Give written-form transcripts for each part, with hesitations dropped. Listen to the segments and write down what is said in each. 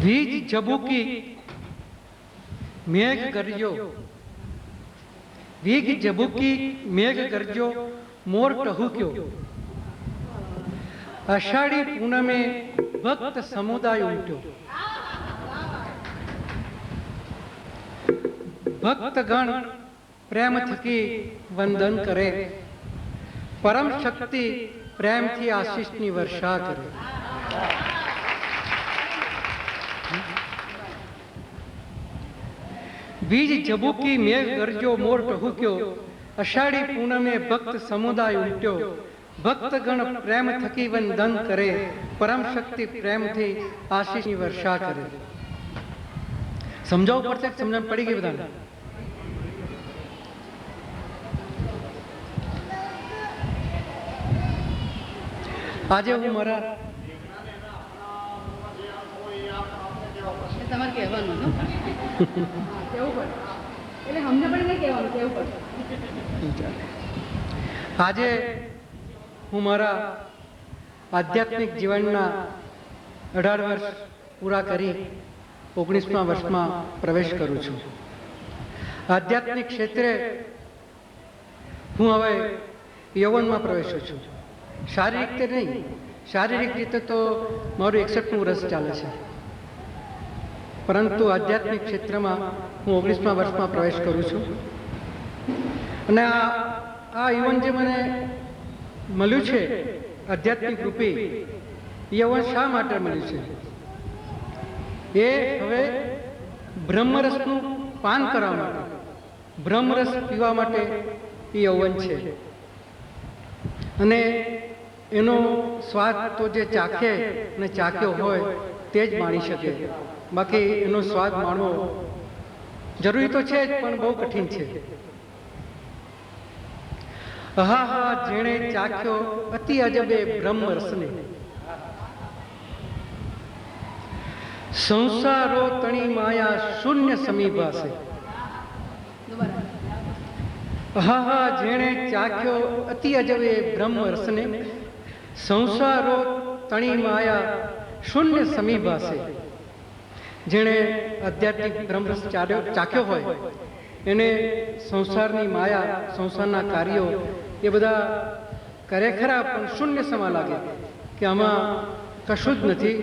વીજ ઝબૂકી મેઘ ગરજો, વીજ ઝબૂકી મેઘ ગરજો, મોર ટહુક્યો, અષાઢી પૂનમે ભક્ત સમુદાય ઉમટ્યો, ભક્તગણ પ્રેમ થકી વંદન કરે, પરમ શક્તિ પ્રેમથી આશીષની વર્ષા કરે. બીજ ઝબૂકી મેઘ ગરજો, મોર ટહુક્યો, અષાઢી પૂનમે ભક્ત સમુદાય ઉમટ્યો, ભક્તગણ પ્રેમ થકી વંદન કરે, પરમ શક્તિ પ્રેમથી આશીષની વર્ષા કરે. સમજાવવું પડશે, સમજણ પડી ગઈ બધાને? આજે હું મારા તમારે કહેવાનું કેવું પડે એટલે અમને પણ નહીં કહેવાનું કેવું પડે. આજે હું મારા આધ્યાત્મિક જીવનના 18 વર્ષ પૂરા કરી 19મા વર્ષમાં પ્રવેશ કરું છું. આધ્યાત્મિક ક્ષેત્રે હું હવે યૌવનમાં પ્રવેશું છું. શારીરિક રીતે નહીં, શારીરિક રીતે તો મારું 61મું વર્ષ ચાલે છે, પરંતુ આધ્યાત્મિક ક્ષેત્રમાં હું 19મા વર્ષમાં પ્રવેશ કરું છું. અને આ યૌવન જે મને મળ્યું છે આધ્યાત્મિક રૂપે, યૌવન શા માટે મળ્યું છે? એ હવે બ્રહ્મરસનું પાન કરવા માટે, બ્રહ્મરસ પીવા માટે એ યૌવન છે. અને એનો સ્વાદ તો જે ચાખે અને ચાખ્યો હોય તે જ માણી શકે, બાકી એનો સ્વાદ માણવો જરૂરી તો છે જ, પણ બહુ કઠિન છે. હા હા જેણે ચાખ્યો અતિ અજબે બ્રહ્મરસને, સંસારો તણી માયા શૂન્ય સમીભાસે. હા હા જેણે ચાખ્યો અતિ અજબે બ્રહ્મરસને, સંસારો તણી માયા શૂન્ય સમીભાસે. જેણે આધ્યાત્મિક બ્રહ્મરસ ચાખ્યો હોય એને સંસારની માયા, સંસારના કાર્યો એ બધા કરે ખરા, પણ શૂન્ય સમા લાગે કે આમાં કશું જ નથી.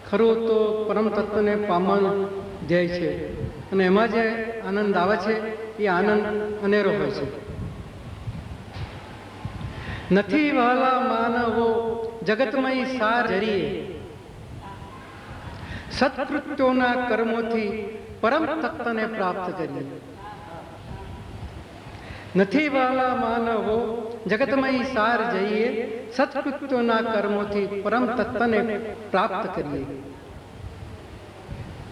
ખરું તો પરમ તત્વને પામવાનું ધ્યેય છે, અને એમાં જે આનંદ આવે છે એ આનંદ અનેરો હોય છે. નથી વહાલા માનવો જગતમય સાર જરીએ, સત્કૃત્યોના કર્મોથી પરમ તત્વને પ્રાપ્ત કરીએ. નથી વહાલા માનવો જગતમય સાર જઈએ, સત્કૃત્યોના કર્મોથી પરમ તત્વને પ્રાપ્ત કરીએ.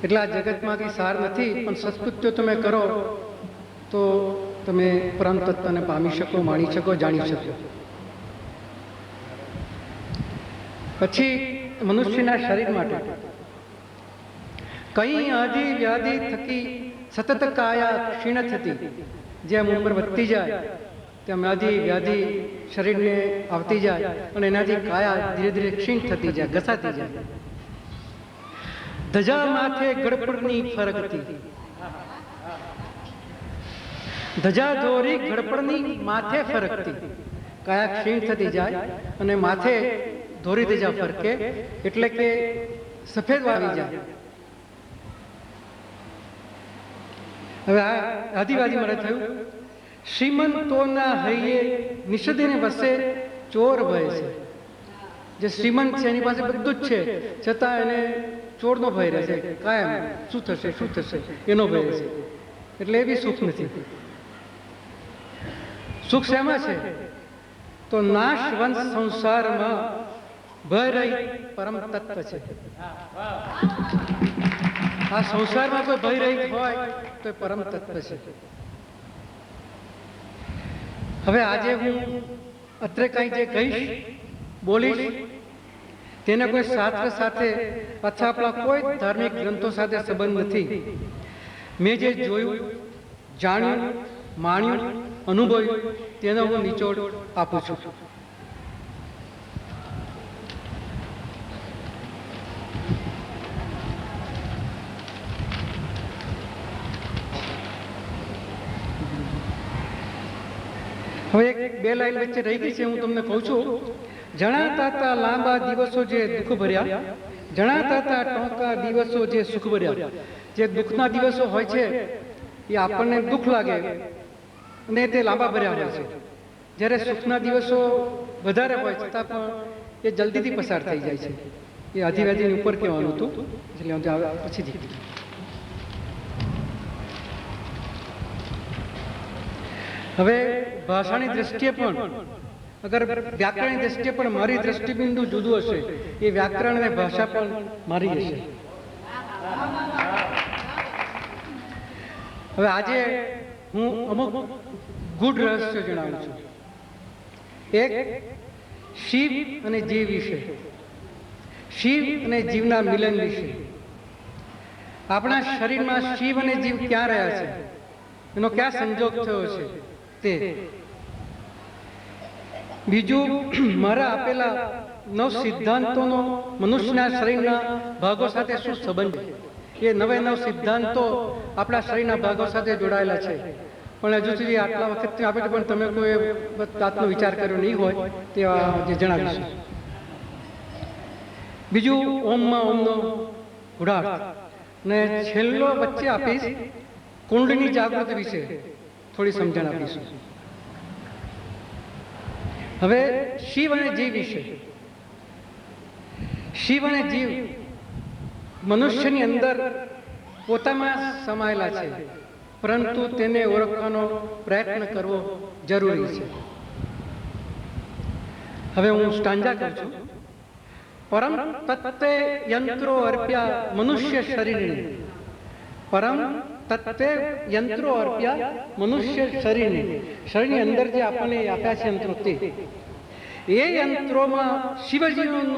એટલે આ જગતમાંથી સાર નથી, પણ સત્કૃત્યો તમે કરો તો તમે પરમ તત્વને પામી શકો, માણી શકો, જાણી શકો. પછી મનુષ્યના શરીર માટે કઈ આદિ વ્યાધિ થકી સતત કાયા ક્ષીણ થતી, જેમ ઉંમર વધતી જાય તેમ આદિ વ્યાધિ શરીરને આવતી જાય, અને એનાથી કાયા ધીરે ધીરે ક્ષીણ થતી જાય, ઘસાતી જાય. ધજા માથે ગળપડની ફરકતી, ધજા દોરી ગળપડની માથે ફરકતી. કાયા ક્ષીણ થતી જાય અને માથે દોરી ધજા ફરકે, એટલે કે સફેદ વાવી જાય. હવે આ આદિવાદી મારે થયું, શ્રીમંતોના હૈયે નિષદીને વસે ચોર ભય છે. જે શ્રીમંત છે એની પાસે બધું જ છે, છતાં એને ચોરનો ભય રહે છે કાયમ. શું થશે શું થશે એનો ભય છે, એટલે એ બી સુખ નથી. સુખ શેમાં છે? તો નાશવંત સંસારમાં ભય રહી પરમ તત્વ છે. આ સંસારમાં કોઈ ભય રહિત હોય તો એ પરમ તત્વ છે. હવે આજે હું અત્રે કંઈ જે કહીશ, બોલીશ, તેને કોઈ શાસ્ત્ર સાથે અથવા આપણા કોઈ ધાર્મિક ગ્રંથો સાથે સંબંધ નથી. મેં જે જોયું, જાણ્યું, માણ્યું, અનુભવ્યું તેનો હું નિચોડ આપું છું. હવે એક બે લાઈન વચ્ચે રહી ગઈ છે, હું તમને કહું છું. જણાતા હતા લાંબા દિવસો જે દુઃખ ભર્યા, જણાતા હતા ટૂંકા દિવસો જે સુખ ભર્યા. જે દુઃખના દિવસો હોય છે એ આપણને દુઃખ લાગે અને તે લાંબા ભર્યા હોય છે. જ્યારે સુખના દિવસો વધારે હોય છતાં પણ એ જલ્દીથી પસાર થઈ જાય છે. એ અધિવ્યાધિની ઉપર કહેવાનું હતું, એટલે પછીથી. હવે ભાષાની દ્રષ્ટિએ પણ, અગર વ્યાકરણની દ્રષ્ટિએ પણ મારી દ્રષ્ટિબિંદુ જુદું હશે, એ વ્યાકરણ અને ભાષા પણ મારી હશે. હવે આજે હું અમુક ગૂઢ રહસ્યો જણાવું છું. એક શિવ અને જીવ વિશે, શિવ અને જીવના મિલન વિશે. આપણા શરીરમાં શિવ અને જીવ ક્યાં રહ્યા છે, એનો ક્યાં સંજોગ થયો છે તે. બીજું, મારા આપેલા 9 સિદ્ધાંતોનો મનુષ્યના શરીરના ભાગો સાથે શું સંબંધ છે. એ 9 સિદ્ધાંતો આપણા શરીરના ભાગો સાથે જોડાયેલા છે, પણ હજુ સુધી આટલા વખત આપે પણ તમે કોઈ વાતનો વિચાર કર્યો નહીં હોય તે જે જણાવીશું. બીજું, ઓમમાં ઓમનો ગુઢાર્થ, ને છેલ્લો વચ્ચે આપીશ કુંડની જાગૃતિ વિશે થોડી સમજણ આપીશું. હવે શિવ અને જીવ વિશે. શિવ અને જીવ મનુષ્યની અંદર પોતામાં સમાયેલા છે, પરંતુ તેને ઓળખવાનો પ્રયત્ન કરવો જરૂરી છે. હવે હું સ્ટાન્જા કરું છું. પરમ તત્વે યંત્રો અર્પ્યા મનુષ્ય શરીરને, પરમ તત્વે યંત્રો અર્પ્યા મનુષ્ય શરીરને. શરીરની અંદર જે આપણને આપ્યા છે યંત્રો, તે એ યંત્રોમાં શિવજીનું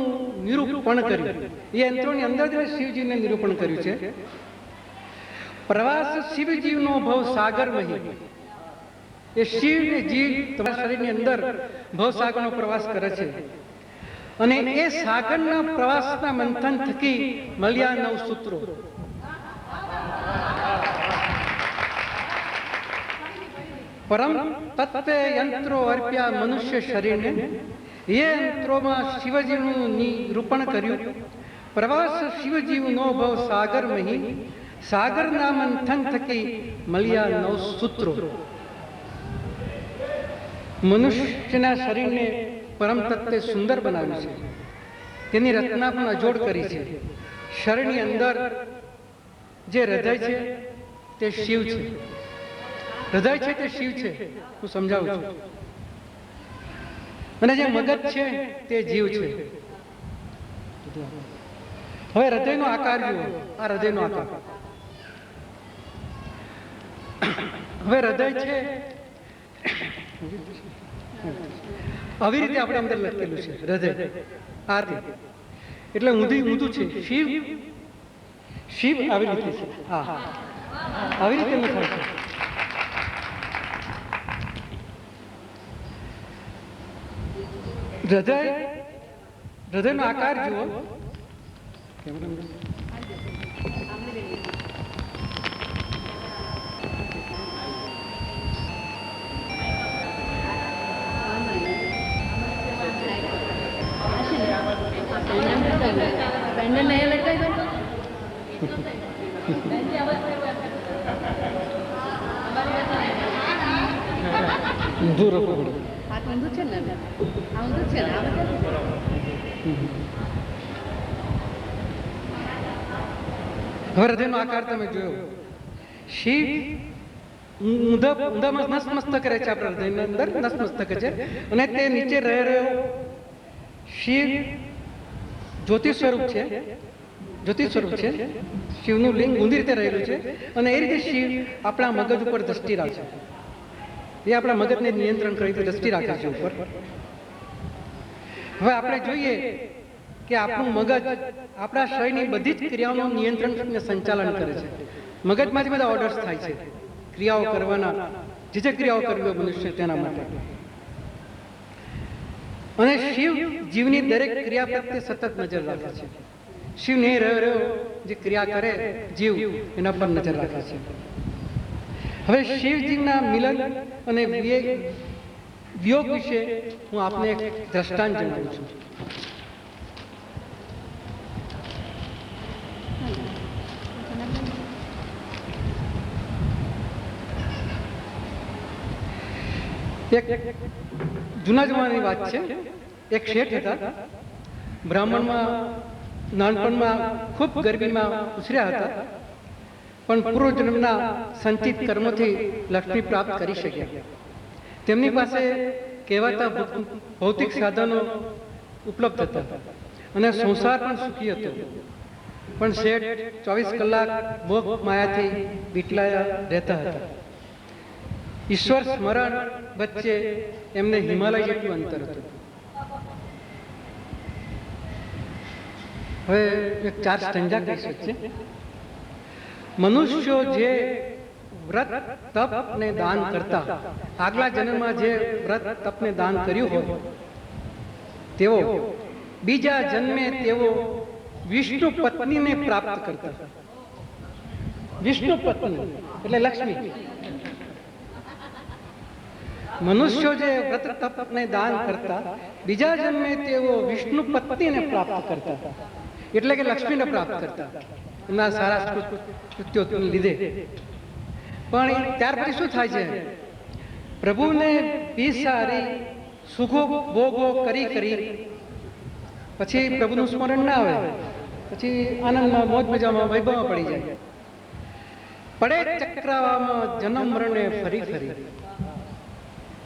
નિરૂપણ કર્યું. એ યંત્રોની અંદર જ શિવજીને નિરૂપણ કર્યું છે. પ્રવાસ શિવજીવનો ભવ સાગર વહી. એ શિવ ને જીવ તમારા શરીરની અંદર ભવસાગરનો પ્રવાસ કરે છે, અને એ સાગરના પ્રવાસના મંથન થકી મળ્યા 9 સૂત્રો. પરમ તત્વે યંત્રો અર્પ્યા મનુષ્ય શરીરને. એ યંત્રોમાં શિવજીવનું નિરૂપણ કર્યું. પ્રવાસ શિવજીવનો ભવ સાગર મહી. સાગરના મંથન થકી મળ્યા 9 સૂત્રો. મનુષ્યના શરીરને પરમ તત્વે સુંદર બનાવ્યું છે, તેની રચના પણ અજોડ કરી છે. શરીરની અંદર જે હૃદય છે તે શિવ છે. હૃદય છે તે શિવ છે, હું સમજાવું છું. અને જે મગજ છે તે જીવ છે. હવે હૃદયનો આકાર જુઓ. આ હૃદયનો આકાર. હવે હૃદય છે આવી રીતે આપણે અંદર લખેલું છે હૃદય. આ રીતે, એટલે ઊંધું છે. શિવ શિવ આવી રીતે છે. હા, આવી રીતે લખાય છે. હૃદયનો આકાર જુઓ. પેન્ડલ નહીં લટકાઈ દો. ઊંધું રાખવું પડે. હાથ ઊંધું છે ને, આ ઊંધું છે ને, આ હવે હૃદયનો આકાર તમે જોયો. શિવ ઊંધામાં નસમસ્તક રહે છે. આપણા હૃદયની અંદર નસમસ્તક છે, અને તે નીચે રહ્યો શિવ જ્યોતિ સ્વરૂપ છે. જ્યોતિ સ્વરૂપ છે. શિવનું લિંગ ઊંધી રીતે રહેલું છે, અને એ રીતે શિવ આપણા મગજ ઉપર દ્રષ્ટિ રાખે છે. એ આપણા મગજને નિયંત્રણ કરી દ્રષ્ટિ રાખે છે ઉપર. હવે આપણે જોઈએ કે આપણું મગજ આપણા શરીરની બધી જ ક્રિયાઓનું નિયંત્રણ અને સંચાલન કરે છે. મગજમાંથી બધા ઓર્ડર્સ થાય છે ક્રિયાઓ કરવાના, જે ક્રિયાઓ કરવી હોય મનુષ્ય તેના માટે. અને શિવ જીવની દરેક ક્રિયા પ્રત્યે સતત નજર રાખે છે. શિવ નહીં રહ્યો જે ક્રિયા કરે જીવ, એના પર નજર રાખે છે. હવે શિવ જીવના મિલન અને વિયોગ વિશે હું આપને એક દ્રષ્ટાંત જણાવું છું. એક જૂના જમાનાની વાત છે. એક શેઠ હતા. બ્રાહ્મણમાં નાનપણમાં ખૂબ ગરીબીમાં ઉછર્યા હતા, પણ પૂર્વજન્મના સંચિત કર્મોથી લક્ષ્મી પ્રાપ્ત કરી શક્યા. તેમની પાસે કહેવાતા ભૌતિક સાધનો ઉપલબ્ધ હતા અને સંસાર પણ સુખી હતો. પણ શેઠ 24 કલાક ભોગ માયાથી બીટલાયા રહેતા હતા. ઈશ્વર સ્મરણ વચ્ચે એમને હિમાલય જેટલું અંતર હતું. હવે એક 4 સ્ટંજા કહી શકશે. મનુષ્યો જે વ્રત તપ ને દાન કરતા, આગલા જન્મમાં જે વ્રત તપને દાન કર્યું હોય તેઓ બીજા જન્મે તેઓ વિષ્ણુ પત્નીને પ્રાપ્ત કરતા. વિષ્ણુ પત્ની એટલે લક્ષ્મી. મનુષ્યો જે વ્રત તપને દાન કરતા, બીજા જન્મે તેઓ વિષ્ણુ પત્નીને પ્રાપ્ત કરતા, એટલે કે લક્ષ્મીને પ્રાપ્ત કરતા એમના સારા કૃત્યો લીધે. પણ ત્યાર પછી શું થાય છે? પ્રભુને વિસારી સુખો ભોગો કરી પછી પ્રભુનું સ્મરણ ના આવે, પછી આનંદમાં મોજ મજામાં વૈભવમાં પડી જાય. પડે ચક્રાવામાં જન્મ મરણે ફરી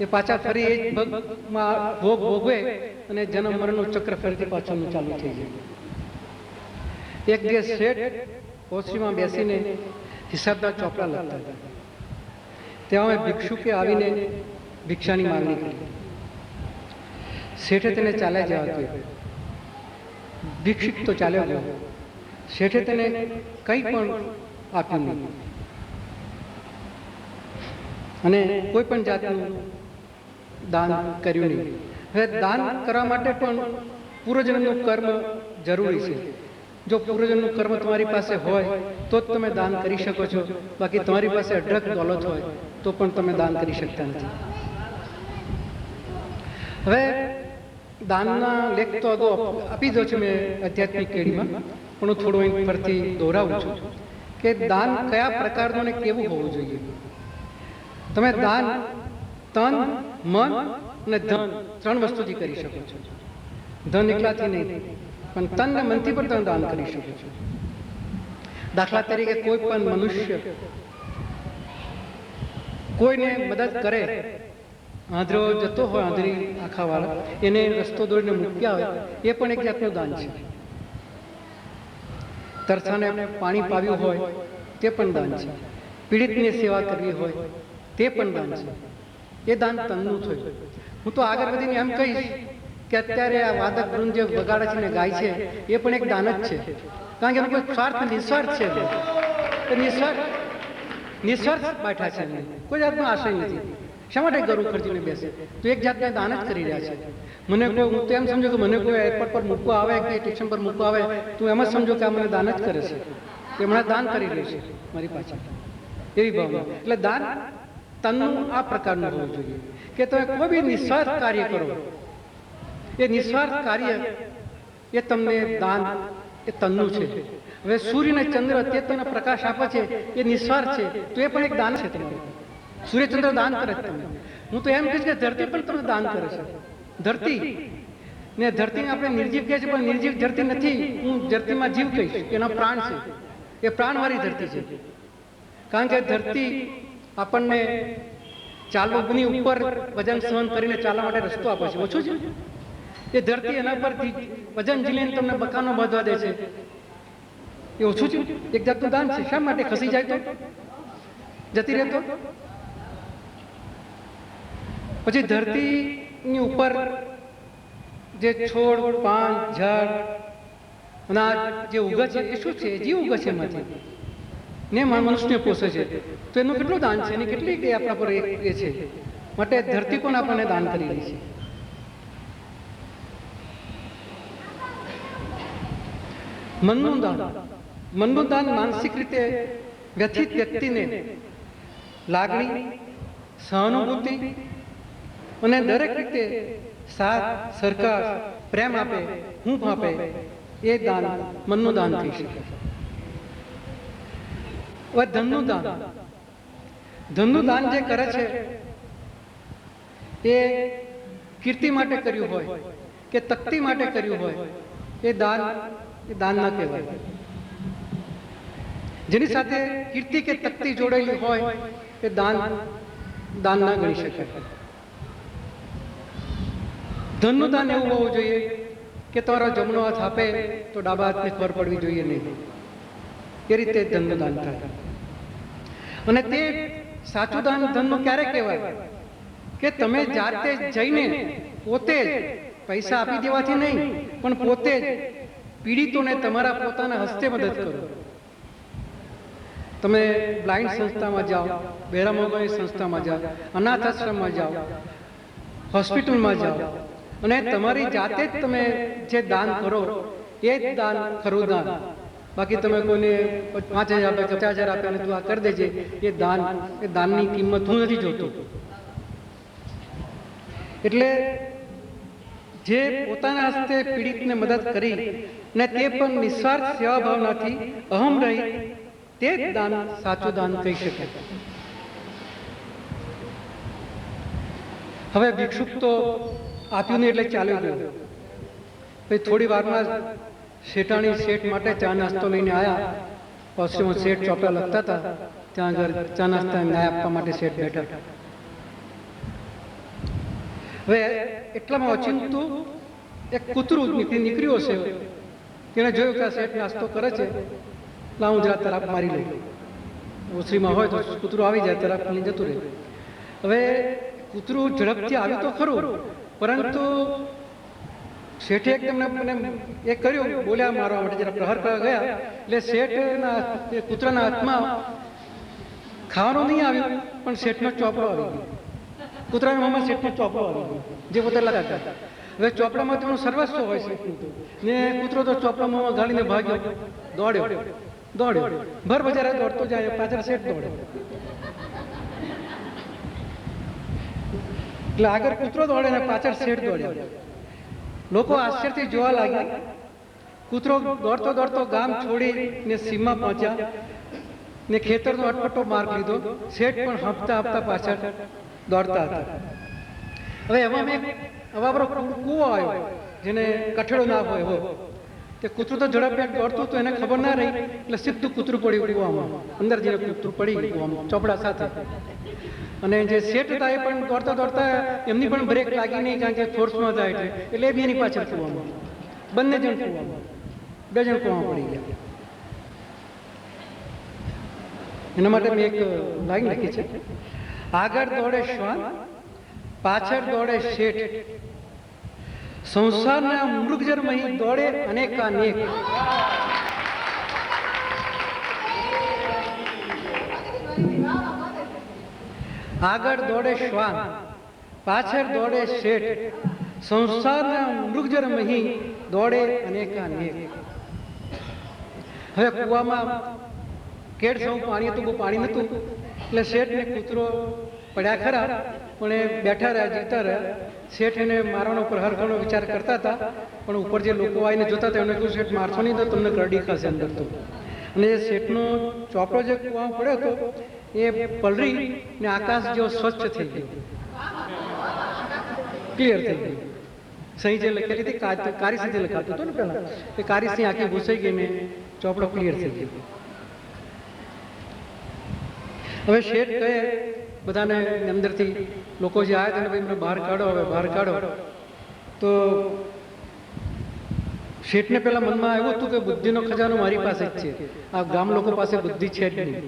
એ પાછા ફરી એ જ ભોગ ભોગવે અને જન્મ મરણનું ચક્ર ફરીથી પાછું ચાલુ થઈ જાય. એક દિવસ શેઠ ઓસરીમાં બેસીને હિસાબના ચોપડા લખતા હતા. ત્યાં ભિક્ષુકે આવીને ભિક્ષાની માંગણી કરી. શેઠે તેને ચાલ્યા જવા કહ્યું. ભિક્ષુક તો ચાલ્યો ગયો. શેઠે તેને કંઈ પણ આપ્યું નહીં અને કોઈ પણ જાતનું દાન કર્યું નહીં. હવે દાન કરવા માટે પણ પૂર્વજન્મનું કર્મ જરૂરી છે. જો પૂર્વજન્મનું કર્મ તમારી પાસે હોય તો જ તમે દાન કરી શકો છો. બાકી તમારી પાસે અઢળક દોલત હોય તો પણ તમે દાન કરી શકતા નથી. હવે દાનના લેખ તો અગાઉ આપી દો છું મેં આધ્યાત્મિક કેળીમાં, પણ હું થોડું અહીં પરથી દોહરાવું છું કે દાન કયા પ્રકારનું અને કેવું હોવું જોઈએ. તમે દાન તન, મન અને ધન 3 વસ્તુથી કરી શકો છો. ધન એકલાથી નહીં, પણ તન ને મનથી પણ તમે દાન કરી શકો છો. દાખલા તરીકે કોઈ પણ મનુષ્ય કોઈને મદદ કરે, આંધળો જતો હોય, આંધળી આંખાવાળા, એને રસ્તો દોડીને મૂક્યા હોય, એ પણ એક જાતનું દાન છે. તરસાને પાણી પાવ્યું હોય તે પણ દાન છે. પીડિતની સેવા કરવી હોય તે પણ દાન છે. એ દાન તનનું થયું. હું તો આગળ વધીને એમ કહીશ કે અત્યારે આ વાદક વૃંદ જે વગાડે છે ને ગાય છે એ પણ એક દાન જ છે. કારણ કે એનો કોઈ સ્વાર્થ નિસ્વાર્થ છે. નિસ્વાર્થ બેઠા છે, કોઈ જાતનો આશય નથી. શા માટે ગરું ખર્ચીને બેસે? તો એક જાતને દાન જ કરી રહ્યા છે. મને કોઈ, હું તો એમ સમજો કે મને કોઈ એરપોર્ટ પર મૂકવા આવે કે સ્ટેશન પર મૂકવા આવે તો એમ જ સમજો કે આ મને દાન જ કરે છે, કે હમણાં દાન કરી રહ્યું છે મારી પાછળ, એવી ભાવના. એટલે દાન તનનું આ પ્રકારનું હોવું જોઈએ કે તમે કોઈ બી નિસ્વાર્થ કાર્ય કરો, એ નિસ્વાર્થ કાર્ય એ તમને દાન એ તનનું છે. હવે સૂર્ય અને ચંદ્ર તે તમને પ્રકાશ આપે છે, એ નિસ્વાર્થ છે, તો એ પણ એક દાન છે તમારું. સૂર્યચંદ્ર દાન કરે છે તમને. હું તો એમ કહીશ કે ધરતી પણ તમને દાન કરે છે. ધરતી ને ધરતીને આપણે નિર્જીવ કહે છે, પણ નિર્જીવ ધરતી નથી. હું ધરતીમાં જીવ કહીશ, એના પ્રાણ છે. એ પ્રાણવાળી ધરતી છે. કારણ કે ધરતી આપણને ચાલવાની ઉપર વજન સહન કરીને ચાલવા માટે રસ્તો આપે છે. ઓછું છે એ ધરતી, એના પર વજન ઝીલીને તમને મકાનો બાંધવા દે છે. એ ઓછું છે, એક જાતનું દાન છે. શા માટે? ખસી જાય તો, જતી રહેતો. પછી ધરતીની ઉપર જે છોડ, પાન, ઝાડ, અનાજ જે ઉગે છે એ શું છે? જીવ ઉગે છે એમાંથી, ને મનુષ્યને પોષે છે. તો એનું કેટલું દાન છે, એની કેટલી આપણા પર એ છે. માટે ધરતી પણ આપણને દાન કરી રહી છે. મનનું દાન. મનનું દાન માનસિક રીતે વ્યથિત વ્યક્તિને લાગણી, સહાનુભૂતિ અને દરેક રીતે સાથ સરકાર પ્રેમ આપે, હૂંફ આપે, એ દાન મનનું દાન થઈ શકે. હવે ધનનું દાન, ધનનું દાન જે કરે છે એ કીર્તિ માટે કર્યું હોય કે તકતી માટે કર્યું હોય, એ દાન ના કહેવાય. જેની સાથે કીર્તિ કે તકતી જોડેલી હોય એ દાન ના ગણી શકાય. ધનનું દાન એવું હોવું જોઈએ કે તમારો જમણો હાથ આપે તો ડાબા હાથને ખબર પડવી જોઈએ નહીં. એ રીતે ધનનું દાન થાય. અને તે સાચું દાન ધનનું ક્યારે કહેવાય કે તમે જાતે જઈને પોતે જ પૈસા આપી દેવાથી નહીં, પણ પોતે જ પીડિતોને તમારા પોતાના હસ્તે મદદ કરો. તમે બ્લાઇન્ડ સંસ્થામાં જાઓ, બહેરા મોગલની સંસ્થામાં જાઓ, અનાથ આશ્રમમાં જાઓ, હોસ્પિટલમાં જાઓ અને તમારી જાતે જ તમે જે દાન કરો એ જ દાન ખરું દાન. બાકી તમે કોઈને 5,000 આપે, 50,000 આપે અને તું આ કરી દેજે, એ દાનની કિંમત હું નથી જોતો. એટલે જે પોતાના હસ્તે પીડિતને મદદ કરી ને તે પણ નિસ્વાર્થ સેવા ભાવનાથી અહમ રહી, તે જ દાન સાચું દાન કહી શકે. હવે ભિક્ષુક તો આપ્યું નહીં એટલે ચાલ્યો ગયો. પછી થોડી વારમાં શેઠાણી શેઠ માટે ચા નાસ્તો લઈને આવ્યા. પશ્ચિમ શેઠ ચોપડા લખતા હતા, ત્યાં આગળ ચા નાસ્તા ન્યાય આપવા માટે શેઠ બેઠા. હવે એટલામાં ઓચિંતું એક કૂતરું નીકળ્યું હશે. તેણે જોયું કે આ શેઠ નાસ્તો કરે છે, લાવું જરા તરાપ મારી લઉં. ઓસરીમાં હોય તો કૂતરું આવી જાય, તરાપ લઈને જતું રહે. હવે કૂતરું ઝડપથી આવ્યું તો ખરું, પરંતુ શેઠે એકદમ એ કર્યું, બોલ્યા મારવા માટે જરા પ્રહાર કરવા ગયા એટલે શેઠના કૂતરાના હાથમાં ખાવાનું નહીં આવ્યું, પણ શેઠનો ચોપડો આવી ગયો. કૂતરાના મોંમાં શેઠનો ચોપડો આવી ગયો, જે પોતે લગાડતા હતા. હવે ચોપડામાં તેનું સર્વસ્વ હોય શેઠનું તો, ને કૂતરો તો ચોપડા મોંમાં ગાળીને ભાગ્યો, દોડ્યો ભર બજારે દોડતો જાય, પાછળ શેઠ દોડે. એટલે આગળ કૂતરો દોડે ને પાછળ શેઠ દોડ્યા. લોકો આશ્ચર્યથી જોવા લાગ્યા. કૂતરો દોડતો દોડતો ગામ છોડી ને સીમમાં પહોંચ્યા ને ખેતરનો અટપટો માર્ગ લીધો. શેઠ પણ હપતા પાછળ દોડતા હતા. હવે એમાં અવાવરો કૂવો આવ્યો, જેને કઠેડો ના હોય એવો. તે કૂતરું તો ઝડપથી દોડતું તો એને ખબર ના રહી, એટલે સીધું કૂતરું પડ્યું કૂવામાં. અંદર જઈને કૂતરું પડી કૂવામાં ચોપડા સાથે. અને જે શેઠ હતા એ પણ દોડતા એમની પણ બ્રેક લાગી નહીં, કારણ કે ફોર્સમાં થાય એટલે એ બેની પાછળ કૂવામાં. બંને જણ કૂવામાં, 2 જણ કૂવામાં પડી ગયા. એના માટે મેં એક લાઈન લખી છે, આગળ દોડે શ્વાન, પાછળ દોડે શેઠ, સંસારના મૃગજરમહી દોડે અનેકાનેક. આગળ દોડે શ્વાન, પાછળ દોડે શેઠ, સંસારના મૃગજરમહી દોડે અનેકાનેક. હવે કૂવામાં કેડ સૌ પાણી હતું, બહુ પાણી નહોતું, એટલે શેઠ ને કૂતરો પડ્યા ખરા, પણ એ બેઠા રહ્યા, જીવતા રહ્યા. શેઠ એને મારવાનો પ્રહાર કરવાનો વિચાર કરતા હતા, પણ ઉપર જે લોકો આવીને જોતા હતા એમને કહ્યું, શેઠ મારશો નહીં તો તમને કરડી ખાશે અંદર તો. અને એ શેઠનો ચોપડો જે કૂવામાં પડ્યો હતો એ પલરી ને આકાશ જેવો સ્વચ્છ થઈ ગયો, ક્લિયર થઈ ગયું. સહી જે લખેલી હતી, કારી સહી લખાતું હતું ને પહેલા, એ કારી સહી આખી ઘૂસાઈ ગઈ ને ચોપડો ક્લિયર થઈ ગયો. હવે શેઠ કહે બધાને અંદરથી લોકો જે આવ્યા હતા ને, ભાઈ મને બહાર કાઢો, હવે બહાર કાઢો. તો શેઠને પેલા મનમાં આવ્યું હતું કે બુદ્ધિનો ખજાનો મારી પાસે જ છે, આ ગામ લોકો પાસે બુદ્ધિ છે જ નહીં.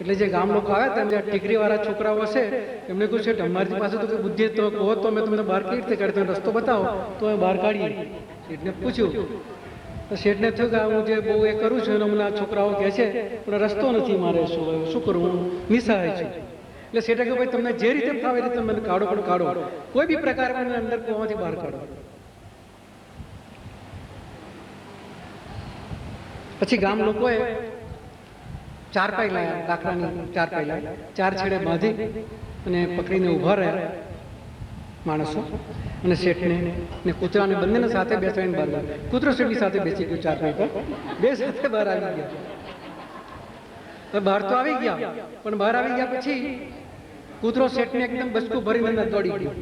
એટલે જે ગામ લોકો આવ્યા હતા, જે ટીકરીવાળા છોકરાઓ હશે, એમને કહ્યું શેઠ અમારી પાસે તો બુદ્ધિ તો કહો તો અમે તમને બહાર કેવી રીતે કાઢી, તમે રસ્તો બતાવો તો અમે બહાર કાઢીએ. શેઠને પૂછ્યું તો શેઠને થયું કે હું જે બહુ એ કરું છું એનો મને આ છોકરાઓ કહે છે, પણ રસ્તો નથી મારે, શું કરું, હું નિસહાય છું. એટલે શેઠે કહ્યું ભાઈ તમને જે રીતે ફાવે એ રીતે મને કાઢો, પણ કાઢો, કોઈ બી પ્રકાર મને અંદર કૂવામાંથી બહાર કાઢો. પછી ગામ લોકોએ 4 પાઈ લાયા, લાકડાની 4 પાઈ લાયા, 4 છેડે બાંધી અને પકડીને ઊભા રહ્યા. માણસો અને શેઠને ને કૂતરાને બંનેને સાથે બેસાડીને બહાર ગયા. કૂતરો શેઠની સાથે બેસી ગયો ચાર પર, બે સાથે બહાર આવી ગયા. હવે બહાર તો આવી ગયા, પણ બહાર આવી ગયા પછી કૂતરો શેઠને એકદમ બચકું ભરીને અંદર દોડી ગયો,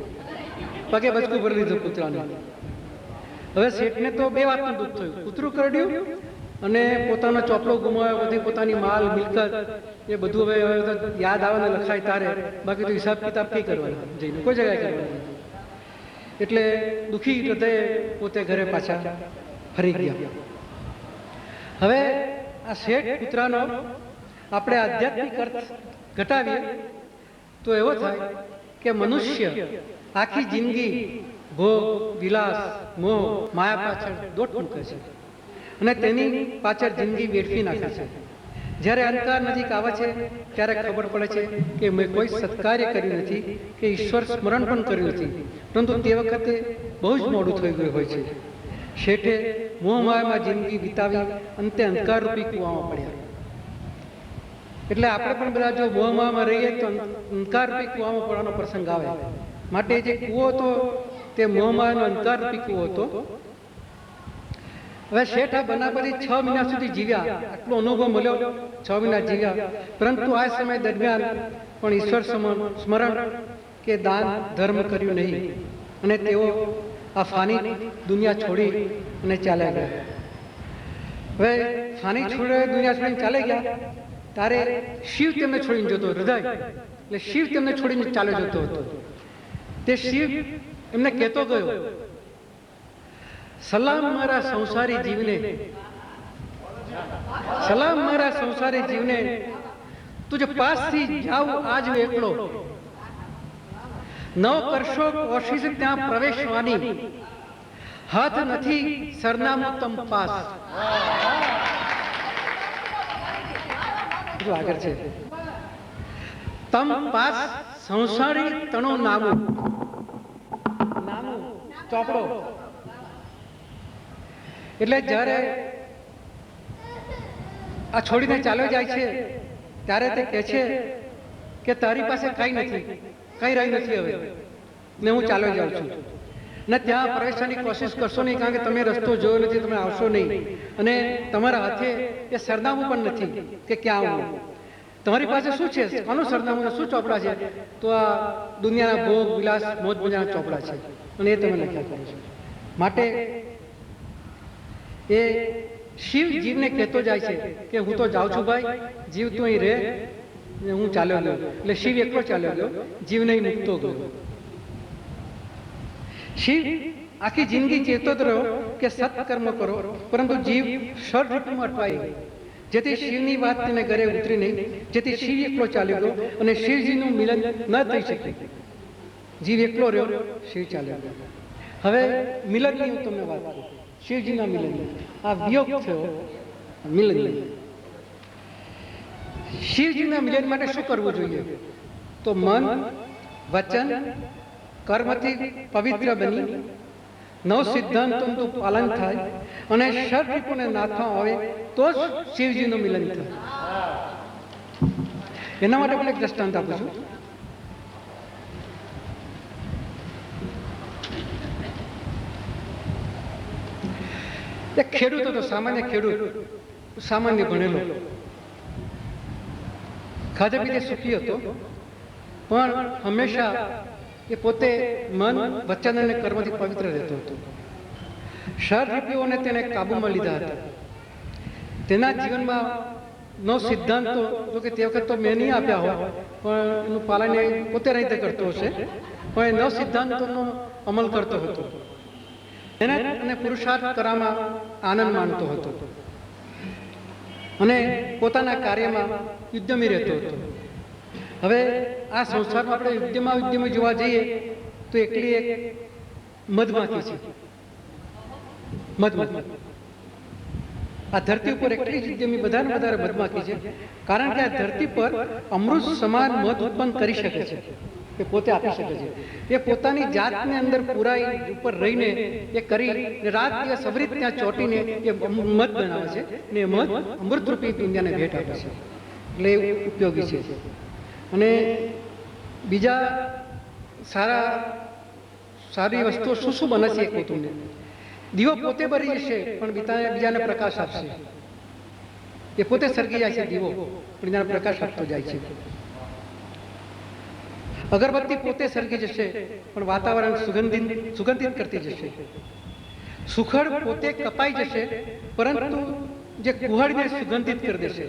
પગે બચકું ભરી લીધું કૂતરાને. હવે શેઠને તો બે વાતનું દુઃખ થયું, કૂતરું કરડ્યું અને પોતાનો ચોપડો ગુમાવ્યો, બધી પોતાની માલ મિલકત એ બધું હવે યાદ આવે ને લખાય તારે, બાકી તો હિસાબ કિતાબ કઈ કરવાના જઈને કોઈ જગ્યાએ કરવાના. એટલે દુઃખી હૃદયે પોતે ઘરે પાછા ફરી ગયા. હવે આ શેઠ કૂતરાનો આપણે આધ્યાત્મિક અર્થ ઘટાવીએ તો એવો થાય કે મનુષ્ય આખી જિંદગી ભોગ વિલાસ મોહ માયા પાછળ દોટ મૂકે છે અને તેની પાછળ જિંદગી વેડફી નાખે છે. જ્યારે અંતકાર નજીક આવે છે ત્યારે ખબર પડે છે કે મેં કોઈ સત્કાર્ય કર્યું નથી કે ઈશ્વર સ્મરણ પણ કર્યું નથી, પરંતુ તે વખતે બહુ જ મોડું થઈ ગયું હોય છે. શેઠે મોહ માયામાં જિંદગી વિતાવી અંતે અંધકારરૂપી કૂવામાં પડ્યા. એટલે આપણે પણ બધા જો મોહ માયામાં રહીએ તો અંધકારરૂપી કૂવામાં પડવાનો પ્રસંગ આવે. માટે જે કૂવો હતો તે મોહ માયાનો અંધકારરૂપી કૂવો હતો. હવે શેઠ આ બનાવટી 6 મહિના સુધી જીવ્યા, આટલો અનુભવ મળ્યો, 6 મહિના જીવ્યા, પરંતુ આ સમય દરમિયાન પણ ઈશ્વર સ્મરણ કે દાન ધર્મ કર્યું નહીં અને તેઓ આ ફાની દુનિયા છોડી અને ચાલ્યા ગયા. હવે ફાની દુનિયા છોડીને ચાલ્યા ગયા ત્યારે શિવ તેમને છોડીને જતો, હૃદય એટલે શિવ તેમને છોડીને ચાલ્યો જતો હતો. તે શિવ એમને કહેતો ગયો, સલામ મારા સંસારી જીવને, સલામ મારા સંસારી જીવને, તુજ પાસથી જાઉં આજ હું એકલો, ન કરશો કોશિશ ત્યાં પ્રવેશવાની, હાથ નથી સરનામું તમ પાસ. આગળ છે તમ પાસ સંસારી તણો નામું, નામું ચોપડો. એટલે જ્યારે આ છોડીને ચાલ્યો જાય છે ત્યારે તે કહે છે કે તારી પાસે કઈ નથી, કઈ રહી નથી હવે ને હું ચાલ્યો જાઉં છું, ને ત્યાં પ્રવેશવાની કોશિશ કરશો નહીં, કારણ કે તમે રસ્તો જોયો નથી, તમે આવશો નહીં અને તમારા હાથે એ સરનામું પણ નથી કે ક્યાં આવું. તમારી પાસે શું છે, કોનું સરનામું, શું ચોપડા છે? તો આ દુનિયાના ભોગ વિલાસ મોજ મજાના ચોપડા છે અને એ તમે લખ્યા કરો છો. માટે એ શિવ જીવને કહેતો જાય છે કે હું તો જાઉં છું ભાઈ, જીવ તો અહીં રહે, હું ચાલ્યો ગયો. એટલે શિવ એકલો ચાલ્યો ગયો, જીવ નહીં મૂકતો ગયો. શિવ આખી જિંદગી ચેતો જ રહ્યો કે સત્કર્મ કરો, પરંતુ જીવ ષડરૂપમાં અટવાઈ ગયો, જેથી શિવની વાત તેને ઘરે ઉતરી નહીં, જેથી શિવ એકલો ચાલ્યો ગયો અને શિવજીનું મિલન ન થઈ શકે. જીવ એકલો રહ્યો, શિવ ચાલ્યો ગયો. હવે મિલનની હું તમને વાત કરું, શિવજીના મિલન, આ વિયોગ થયો મિલન. શિવજીના મિલન માટે શું કરવું જોઈએ? તો મન વચન કર્મથી પવિત્ર બની નવ સિદ્ધાંતોનું પાલન થાય અને ષડરૂપોને નાથવા આવે તો જ શિવજીનું મિલન થાય. એના માટે પણ એક દ્રષ્ટાંત આપું છું. એક ખેડૂત હતો, સામાન્ય ખેડૂત, સામાન્ય ભણેલો, ખાધે પીધે સુખી હતો, પણ હંમેશા એ પોતે મન વચન અને કર્મથી પવિત્ર રહેતો હતો. ષડરૂપીઓને તેને કાબૂમાં લીધા હતા. તેના જીવનમાં નવ સિદ્ધાંતો, જો કે તે વખત તો મેં નહીં આપ્યા હોય, પણ એનું પાલન એ પોતે રીતે કરતો હશે, પણ એ નવ સિદ્ધાંતોનો અમલ કરતો હતો. એને અને પુરુષાર્થ કરવામાં આનંદ માનતો હતો અને પોતાના કાર્યમાં ઉદ્યમી રહેતો હતો. હવે આ સંસારમાં આપણે ઉદ્યમી જોવા જઈએ તો એકલી એક મધમાખી છે. મધમાખી આ ધરતી ઉપર એકલી જ ઉદ્યમી વધારે વધારે મધમાખી છે, કારણ કે આ ધરતી પર અમૃત સમાન મધ ઉત્પન્ન કરી શકે છે, એ પોતે આપી શકે છે. એ પોતાની જાતની અંદર પુરાઈ ઉપર રહીને એ કરી રાત દિવસ અવિરત ત્યાં ચોટીને એ મધ બનાવે છે ને એ મધ અમૃતરૂપી દુનિયાને ભેટ આપે છે. એટલે એ ઉપયોગી છે. અને બીજા સારા સારી વસ્તુઓ શું શું બને છે એ કહું તમને. દીવો પોતે બળી જશે પણ બીજાને પ્રકાશ આપશે. એ પોતે સળગી જાય છે દીવો, પણ બીજાને પ્રકાશ આપતો જાય છે. અગરબત્તી પોતે સળગી જશે પણ વાતાવરણ સુગંધિત કરતી જશે. સુખડ પોતે કપાઈ જશે પરંતુ જે કુહાડીને સુગંધિત કરી દેશે.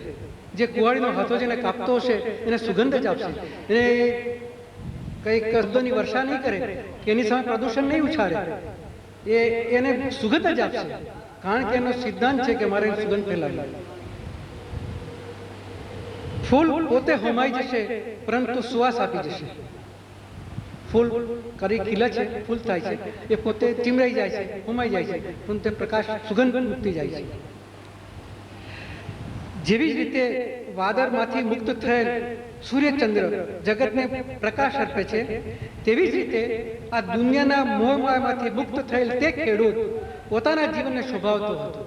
જે કુહાડીનો હાથો જેને કાપતો હશે એને સુગંધ જ આપશે. એને કઈ કસદોની વર્ષા નહીં કરે કે એની સામે પ્રદૂષણ નહીં ઉછાળે, એને સુગંધ જ આપશે. કારણ કે એનો સિદ્ધાંત છે કે મારે સુગંધ ફેલાવી. ફૂલ પોતે હોમાઈ જશે પરંતુ સુવાસ આપી જશે. ફૂલ કરી ખીલે છે, ફૂલ થાય છે, એ પોતે ચીમરાઈ જાય છે, હોમાઈ જાય છે, પણ તે પ્રકાશ સુગંધ મૂકતી જાય છે. જેવી જ રીતે વાદળમાંથી મુક્ત થયેલ સૂર્યચંદ્ર જગતને પ્રકાશ અર્પે છે, તેવી જ રીતે આ દુનિયાના મોહમાયામાંથી મુક્ત થયેલ તે ખેડૂત પોતાના જીવનને શોભાવતો હતો.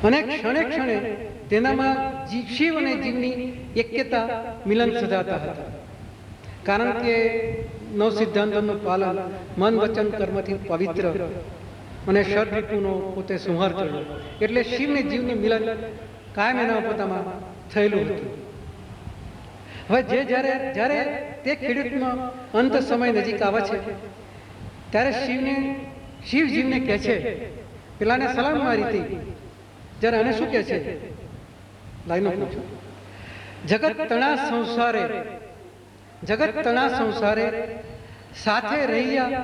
અને ક્ષણે ક્ષણે તેનામાં શિવ અને જીવની એક્યતા મિલન સધાતા હતા. કારણ કે નવ સિદ્ધાંતોનું પાલન મન વચન કર્મથી પવિત્ર અને ષડ ઋતુનો પોતે સંહાર કર્યો, એટલે શિવ ને જીવનું મિલન કાયમ એના પોતામાં થયેલું હતું. હવે જ્યારે તે ખેડૂતનો અંત સમય નજીક આવે છે ત્યારે શિવ જીવને કહે છે, પેલાને સલામ મારી હતી, જ્યારે આને શું કહે છે? લાઈનો પૂછો. જગત તણા સંસારે સાથે રહ્યા,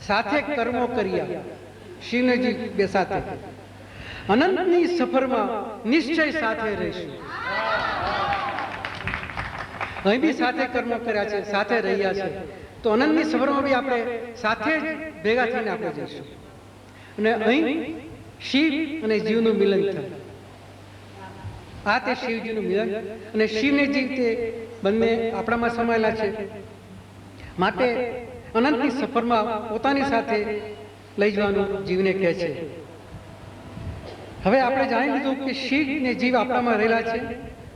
સાથે કર્મો કર્યા. શિવનેજી બે સાથે અનંતની સફરમાં નિશ્ચય સાથે રહીશું. અહીં બી સાથે કર્મો કર્યા છે, સાથે રહ્યા છે, તો અનંતની સફરમાં બી આપણે સાથે જ ભેગા થઈને આપણે જઈશું. અને અહીં શિવ અને જીવનું મિલન થાય. આ તે શિવજીનું મિલન અને શિવને જીવ તે બંને આપણામાં સમાયેલા છે. માટે અનંતની સફરમાં પોતાની સાથે લઈ જવાનું જીવને કહે છે. હવે આપણે જાણી લીધું કે શિવ ને જીવ આપણામાં રહેલા છે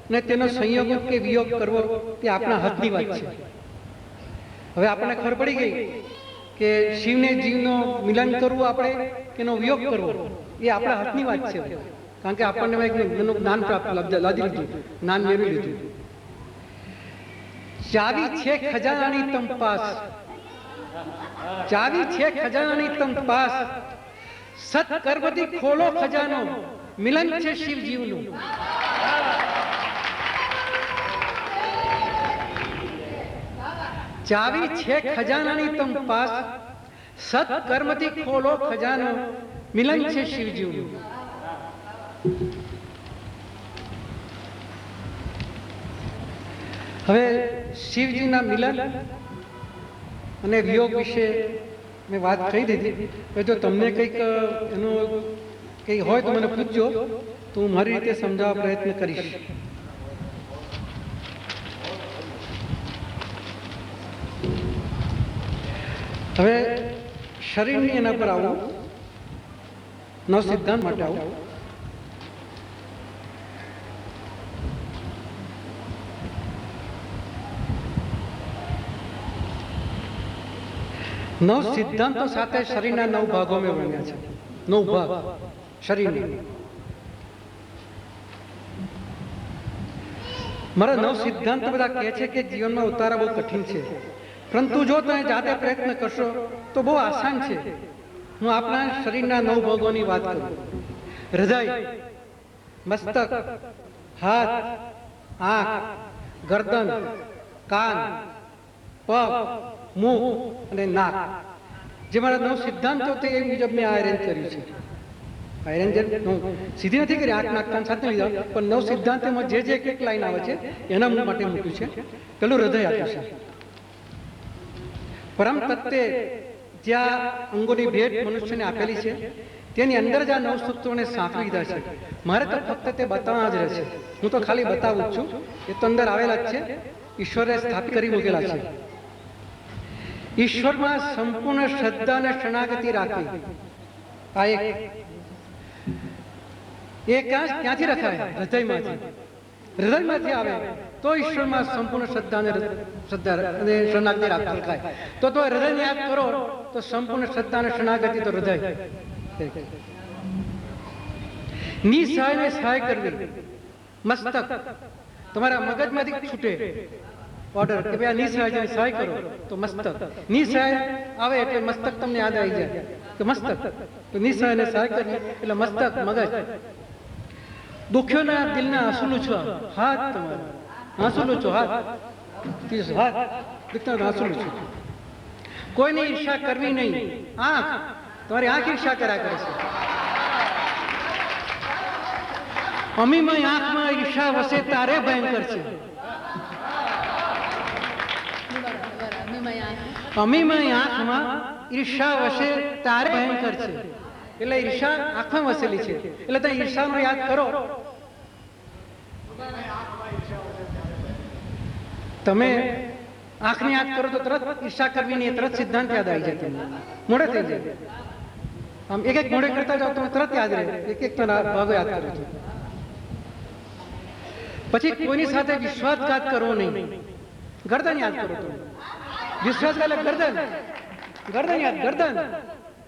અને તેનો સંયોગ કે વિયોગ કરવો તે આપણા હાથની વાત છે. હવે આપણને ખબર પડી ગઈ કે શિવને જીવનો મિલન કરવું આપણે કે એનો વિયોગ કરવો એ આપણા હાથની વાત છે. કારણ કે આપણને એનું જ્ઞાન પ્રાપ્ત લાદી લીધું, જ્ઞાન મેળવી લીધું. ચાવી છે ખજાનાની તમ પાસ, ચાવી છે ખજાનાની તમ પાસ, સત કર્મથી ખોલો ખજાનો, મિલન છે શિવ જીવનું. ચાવી છે ખજાનાની તમ પાસ, સત કર્મથી ખોલો ખજાનો, મિલન છે શિવ જીવનું. હવે શિવજીના મિલન અને વિયોગ વિશે મેં વાત કહી દીધી. જો તમને કંઈક એનું કંઈ હોય તો મને પૂછજો, તો હું મારી રીતે સમજાવવા પ્રયત્ન કરીશ. હવે શરીરની એના પર આવું, નવ સિદ્ધાંત માટે આવું. નવ સિદ્ધાંતો સાથે શરીરના 9 ભાગો મેં બન્યા છે. 9 ભાગ શરીરના. મારા 9 સિદ્ધાંતો બધા કહે છે કે જીવનમાં ઉતારા બહુ કઠિન છે, પરંતુ જો તમે જાતે પ્રયત્ન કરશો તો બહુ આસાન છે. હું આપણા શરીરના 9 ભાગોની વાત કરું. હૃદય, મસ્તક, હાથ, આંખ, ગરદન, કાન, પગ, મુખ અને નાક. જે મારા 9 સિદ્ધાંતો તે એ મુજબ મેં આયરન કર્યું છે. આયરન સીધી નથી કરી, આંખ નાક કાન સાથે લીધા, પણ 9 સિદ્ધાંતોમાં જે એક લાઈન આવે છે એના માટે મૂક્યું છે. પેલું હૃદય આપ્યું છે. પરમ તત્વે જ્યાં અંગોની ભેટ મનુષ્યને આપેલી છે તેની અંદર જ આ 9 સૂત્રોને સાંકળી દીધા છે. મારે તો ફક્ત તે બતાવવા જ રહે છે. હું તો ખાલી બતાવું જ છું. એ તો અંદર આવેલા જ છે, ઈશ્વરે સ્થાપિત કરી મૂકેલા છે. ઈશ્વરમાં સંપૂર્ણ શ્રદ્ધા અને શરણાગતિ રાખવી. આ એક ક્યાંથી રખાય? હૃદયમાંથી. હૃદયમાંથી આવે તો ઈશ્વરમાં સંપૂર્ણ શ્રદ્ધા અને શરણાગતિ રાખી શકાય. તો હૃદયને યાદ કરો તો સંપૂર્ણ શ્રદ્ધા અને શરણાગતિ તો હૃદય. નિસહાયને સહાય કરવી. મસ્તક તમારા મગજમાંથી છૂટે ઓર્ડર કે ભાઈ આ નિસહાય સહાય કરો તો મસ્તક. નિસહાય આવે એટલે મસ્તક તમને યાદ આવી જાય કે મસ્તક. તો નિસહાયને સહાય કરવી એટલે મસ્તક મગજ. દુખ્યોના દિલના આંસુ લૂછવા. હાથ તમારા આંસુ લૂછો. હાથ દુખના આંસુ લૂછો. કોઈની ઈર્ષા કરવી નહીં. આંખ તમારી આંખ ઈર્ષા કર્યા કરે છે. અમીમાં આંખમાં ઈર્ષા વસે તારે ભયંકર છે. અમીમાં આંખમાં ઈર્ષા વસે તારે ભયંકર છે. એટલે ઈર્ષા આંખમાં વસેલી છે. એટલે તમે ઈર્ષાનો યાદ કરો. તમે આંખને યાદ કરો તો તરત ઈર્ષા કરવી નહીં, તરત સિદ્ધાંત યાદ આવી જાય. તમને મોડે થઈ જાય. આમ એક એક મોડે કરતા જાઓ તમે તરત યાદ રહે. એક એક ભાગો યાદ કરો છો. પછી કોઈની સાથે વિશ્વાસઘાત કરવો નહીં. ગરદન યાદ કરો તમે. વિશ્વાસઘાત એટલે ગરદન યાદ. ગરદન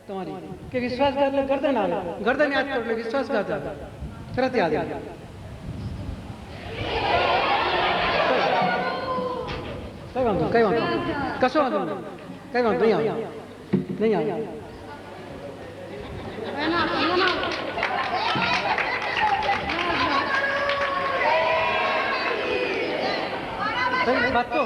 તમારી કે વિશ્વાસઘાત એટલે ગરદન આવે. ગરદન યાદ કરો એટલે વિશ્વાસઘાત આવે. તરત યાદ આવે. કઈ વાંધો કશો વાંધો નહીં. કઈ વાંધો નહીં આવે. નહીં આવે. बात तो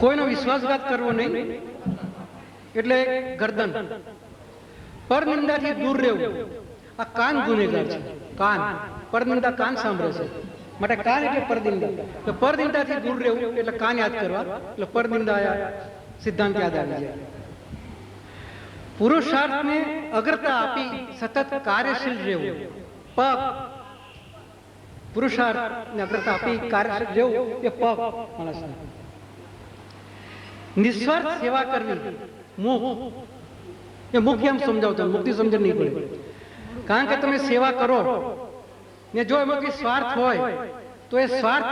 કોઈનો વિશ્વાસઘાત કરવો નહીં એટલે ગરદન. પરનિંદાથી દૂર રહેવું. આ કાન ગુનેગાર છે. કાન પરનિંદા કાન સાંભળે છે માટે કાન એટલે પરનિંદા. તો પરનિંદાથી દૂર રહેવું એટલે કાન યાદ કરવા. એટલે પરનિંદા સિદ્ધાંત યાદ આવી જાય. પુરુષાર્થને અગ્રતા આપી સતત કાર્યશીલ રહેવું. પગ પુરુષાર્થને અગ્રતા આપી કાર્યશીલ રહેવું એ પગ માણસને. નિસ્વાર્થ સેવા કરવી. મુખ એ મુખ એમ સમજાવતો મુક્તિ સમજણ નહીં પડે. કારણ કે તમે સેવા કરો ને જો એમાં કઈ સ્વાર્થ હોય તો એ સ્વાર્થ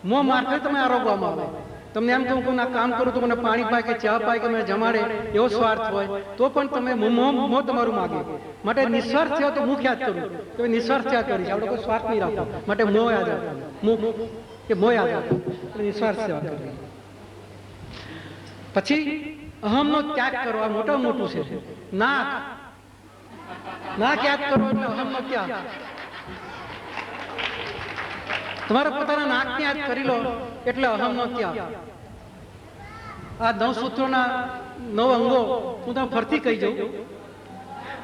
મોહ મારફતે તમે આરોગવામાં આવે. તમને એમ કહું કે કામ કરું તો મને પાણી પાય કે ચા પાય કે મને જમાડે એવો સ્વાર્થ હોય તો પણ તમે મોહ તમારું માગે. માટે નિસ્વાર્થ સેવા તો મુખ યાદ કરવું. તમે નિસ્વાર્થ સેવા કરી છે. આપણે કોઈ સ્વાર્થ નહીં રાખો. માટે મોહ યાદ રાખો. મુખ એ મોહ યાદ રાખો. એટલે નિસ્વાર્થ સેવા કરવી. પછી અહમનો ત્યાગ કરો. આ મોટું છે. નાક યાદ કરો એટલે અહમનો ત્યાગ. તમારા પોતાના નાકને યાદ કરી લો એટલે અહમનો ત્યાગ. આ 9 સૂત્રોના 9 અંગો હું તમને ફરતી કહી જાઉં.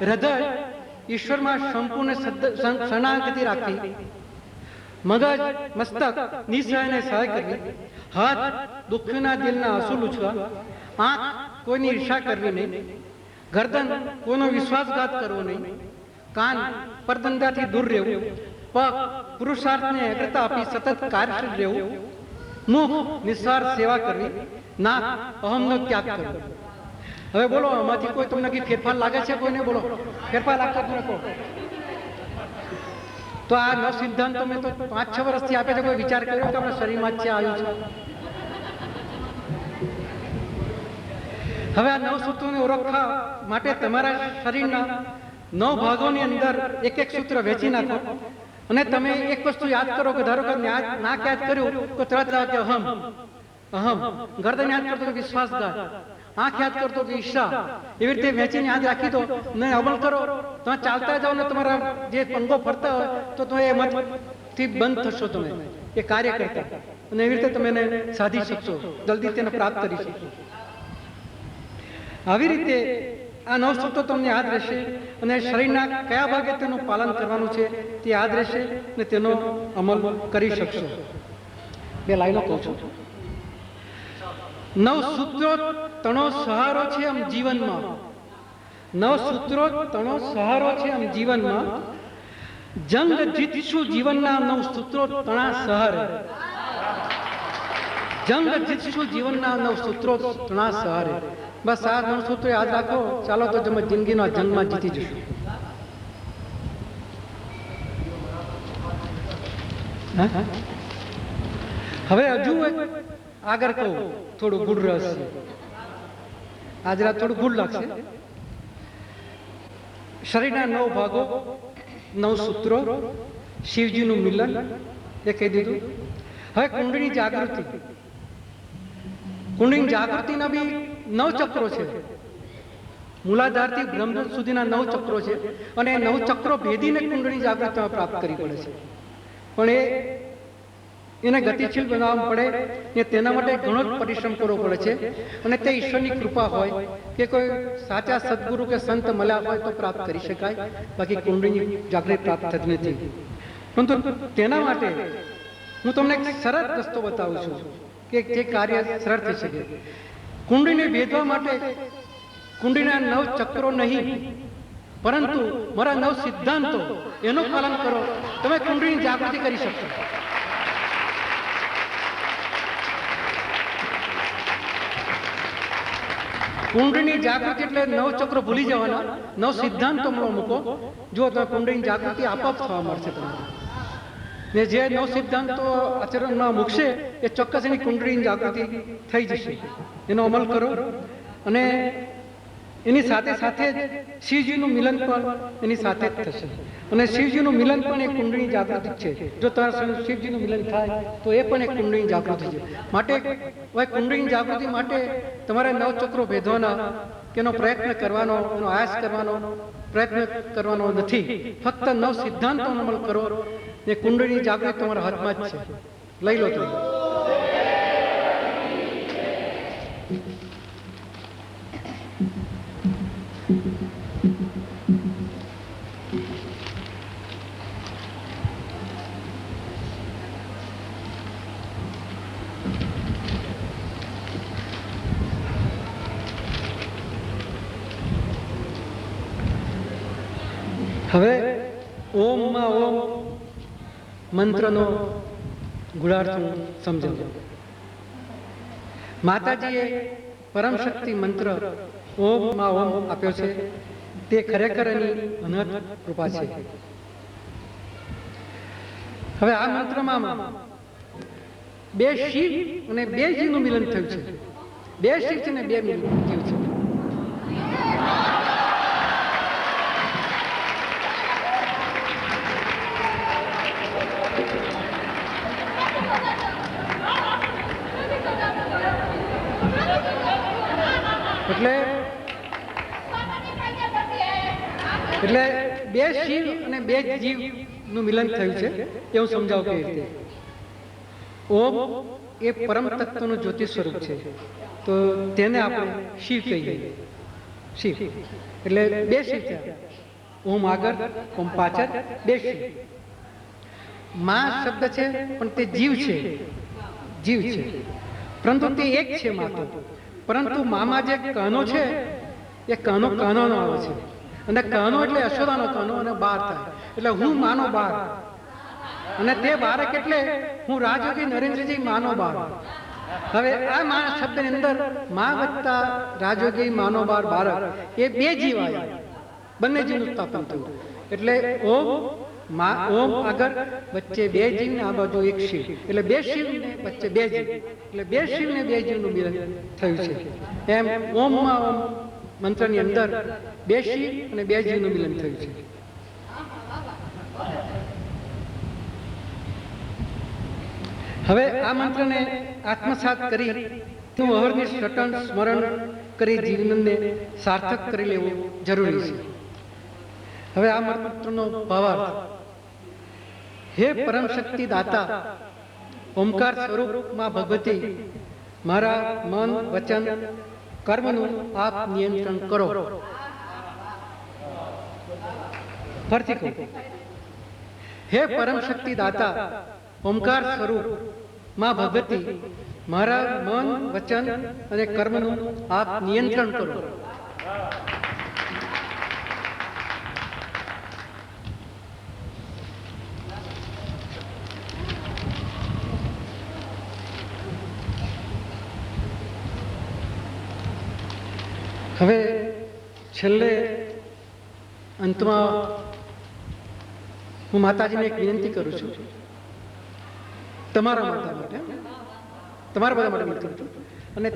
હૃદય ઈશ્વરમાં સંપૂર્ણ શરણાગતિ રાખવી. મગજ મસ્તક નિસહાયને સહાય કરવી. હાથ દુઃખના દિલના આંસુ લૂછવા. આંખ કોઈની ઈર્ષા કરવી નહીં. ગરદન કોઈનો વિશ્વાસઘાત કરવો નહીં. કાન પરદંડાથી દૂર રહેવું. પગ પુરુષાર્થને અગ્રતા આપી સતત કાર્યશીલ રહેવું. મુખ નિસ્વાર્થ સેવા કરવી. નાક અહમનો ત્યાગ કરવો. હવે બોલો આમાંથી કોઈ તમને કઈ ફેરફાર લાગે છે? કોઈને બોલો ફેરફાર લાગતા તમને કહો. તો આ 9 સિદ્ધાંત તમે તો 5-6 વર્ષથી આપે છે. કોઈ વિચાર કર્યો કે આપણા શરીરમાં જ છે આવ્યું છે? હવે આ 9 સૂત્રોને ઓળખવા માટે તમારા શરીરના 9 ભાગોની અંદર એક એક સૂત્ર વેચી નાખો અને તમે એક વસ્તુ યાદ કરો કે ધારો કે નાક યાદ કર્યું તો તરત કે અહમ. ગરદન યાદ કરતો કે વિશ્વાસઘાત. આંખ યાદ કરતો કે ઈર્ષા. એવી રીતે વેચીને યાદ રાખી દો ને અમલ કરો. તમે ચાલતા જાઓ ને તમારા જે અંગો ફરતા હોય તો તમે એમાંથી બંધ થશો. તમે એ કાર્ય કરતા અને એવી રીતે તમે એને સાધી શકશો. જલ્દી તેને પ્રાપ્ત કરી શકશો. આવી રીતે આ 9 સૂત્રો તમને યાદ રહેશે અને શરીરના કયા ભાગે તેનું પાલન કરવાનું છે તે યાદ રહેશે અને તેનો અમલ કરી શકશો. 2 લાઈનો કહું છું. 9 સૂત્રો તણો સહારો છે આમ જીવનમાં. 9 સૂત્રો તણો સહારો છે આમ જીવનમાં. જંગ જીતશું જીવનના 9 સૂત્રો તણા સહારે. જંગ જીતશું જીવનના 9 સૂત્રો તણા સહારે. બસ આ 9 સૂત્રો યાદ રાખો, ચાલો તો તમે જિંદગીના જંગમાં જીતી જશું. હવે હજુ આગળ કહું થોડું ગુડ રહસ્ય. આજે રાત થોડું ગુડ લાગશે. શરીરના 9 ભાગો, 9 સૂત્રો, શિવજીનું મિલન એ કહી દીધું. હવે કુંડળી જાગૃતિ. કુંડળી જાગૃતિના બી 9 ચક્રો છે. મૂલાધારથી બ્રહ્મ સુધીના 9 ચક્રો છે અને એ 9 ચક્રો ભેદીને કુંડળી જાગૃતિમાં પ્રાપ્ત કરવી પડે છે. પણ એને ગતિશીલ બનાવવા પડે ને તેના માટે ઘણો જ પરિશ્રમ કરવો પડે છે. અને તે ઈશ્વરની કૃપા હોય કે કોઈ સાચા સદગુરુ કે સંત મળ્યા હોય તો પ્રાપ્ત કરી શકાય. બાકી કુંડળી જાગૃતિ પ્રાપ્ત થતી નથી. પરંતુ તેના માટે હું તમને એક સરળ રસ્તો બતાવું છું કે જે કાર્ય સરળ થઈ શકે. કુંડળીને ભેદવા માટે કુંડળીના 9 ચક્રો નહીં, પરંતુ મારા 9 સિદ્ધાંતો એનું પાલન કરો, તમે કુંડળીની જાગૃતિ કરી શકશો. કુંડળીની જાગૃતિ એટલે 9 ચક્રો ભૂલી જવાના, 9 સિદ્ધાંતો મૂકો. જો તમે કુંડળીની જાગૃતિ આપોઆપ થવા મળશે તમારે. ને જે 9 સિદ્ધાંતો આચરણમાં મૂકશે એ ચોક્કસ એની કુંડળીની જાગૃતિ થઈ જશે. એનો અમલ કરો અને એની સાથે સાથે જ શિવજીનું મિલન પણ એની સાથે જ થશે. અને શિવજીનું મિલન પણ એ કુંડળીની જાગૃતિ છે. જો તમારા શિવજીનું મિલન થાય તો એ પણ એક કુંડળીની જાગૃતિ છે. માટે હવે કુંડળીની જાગૃતિ માટે તમારે 9 ચક્રો ભેદવાના, એનો પ્રયત્ન કરવાનો, એનો આયાસ કરવાનો પ્રયત્ન કરવાનો નથી. ફક્ત 9 સિદ્ધાંતોનો અમલ કરો ને કુંડળીની જાગૃતિ તમારા હાથમાં જ છે. લઈ લો તમે. હવે ઓમમાં ઓમ મંત્રનો ગુણાર્થ હું સમજાવું. માતાજીએ પરમ શક્તિ મંત્ર ઓમમાં ઓમ આપ્યો છે. તે ખરેખર એની અનંત કૃપા છે. હવે આ મંત્રમાં 2 શિવ અને 2 જીવનું મિલન થયું છે. 2 શિવ છે ને 2 જીવ છે. એટલે 2 શિવ અને 2 જીવનું મિલન થયું છે એ હું સમજાવું કેવી રીતે. ઓમ એ પરમ તત્વનું જ્યોતિ સ્વરૂપ છે, તો તેને આપણે શિવ કહીએ. શિવ એટલે 2 શિવ થયા. ઓમ આગળ, ઓમ પાછળ, 2 શિવ. મા શબ્દ છે પણ તે જીવ છે. જીવ છે પરંતુ તે એક છે મા તો. પરંતુ મામાં જે કનો છે એ કનો આવે છે. અને કનો એટલે યશોદાનો કનો અને 12 થાય એટલે હું માનો 12. અને તે 12 એટલે હું રાજયોગી નરેન્દ્રજી માનો 12. હવે આ મા શબ્દની અંદર મા વત્તા રાજયોગી માનો 12 એ 2 જીવ આવ્યા. બંને જીવનું સ્થાપન થયું. એટલે ઓમ ઓમ આગળ, વચ્ચે 2 જીવ ને આ બાજુ 1 શિવ. એટલે 2 શિવ ને વચ્ચે 2 જીવ. એટલે 2 શિવ ને 2 જીવનું મિલન થયું છે. એમ ઓમમાં ઓમ મંત્રની અંદર 2 શિવ અને 2 જીવનું મિલન થયું છે. હવે આ મંત્રને આત્મસાત કરી અહર્નિશ રટણ સ્મરણ કરી જીવનને સાર્થક કરી લેવું જરૂરી છે. હવે આ મંત્રનો ભાવાર્થ. હે પરમ શક્તિ દાતા, ઓમકાર સ્વરૂપમાં ભગવતી, મારા મન વચન કર્મનું આપ નિયંત્રણ કરો. ફરીથી કહું. હે પરમ શક્તિ દાતા, ઓમકાર સ્વરૂપ માં ભગવતી, મારા મન વચન અને કર્મનું આપ નિયંત્રણ કરો. હવે છેલ્લે અંતમાં હું માતાજીને એક વિનંતી કરું છું, તમારા માતા માટે, તમારા બધા માટે વિનંતી કરું છું, અને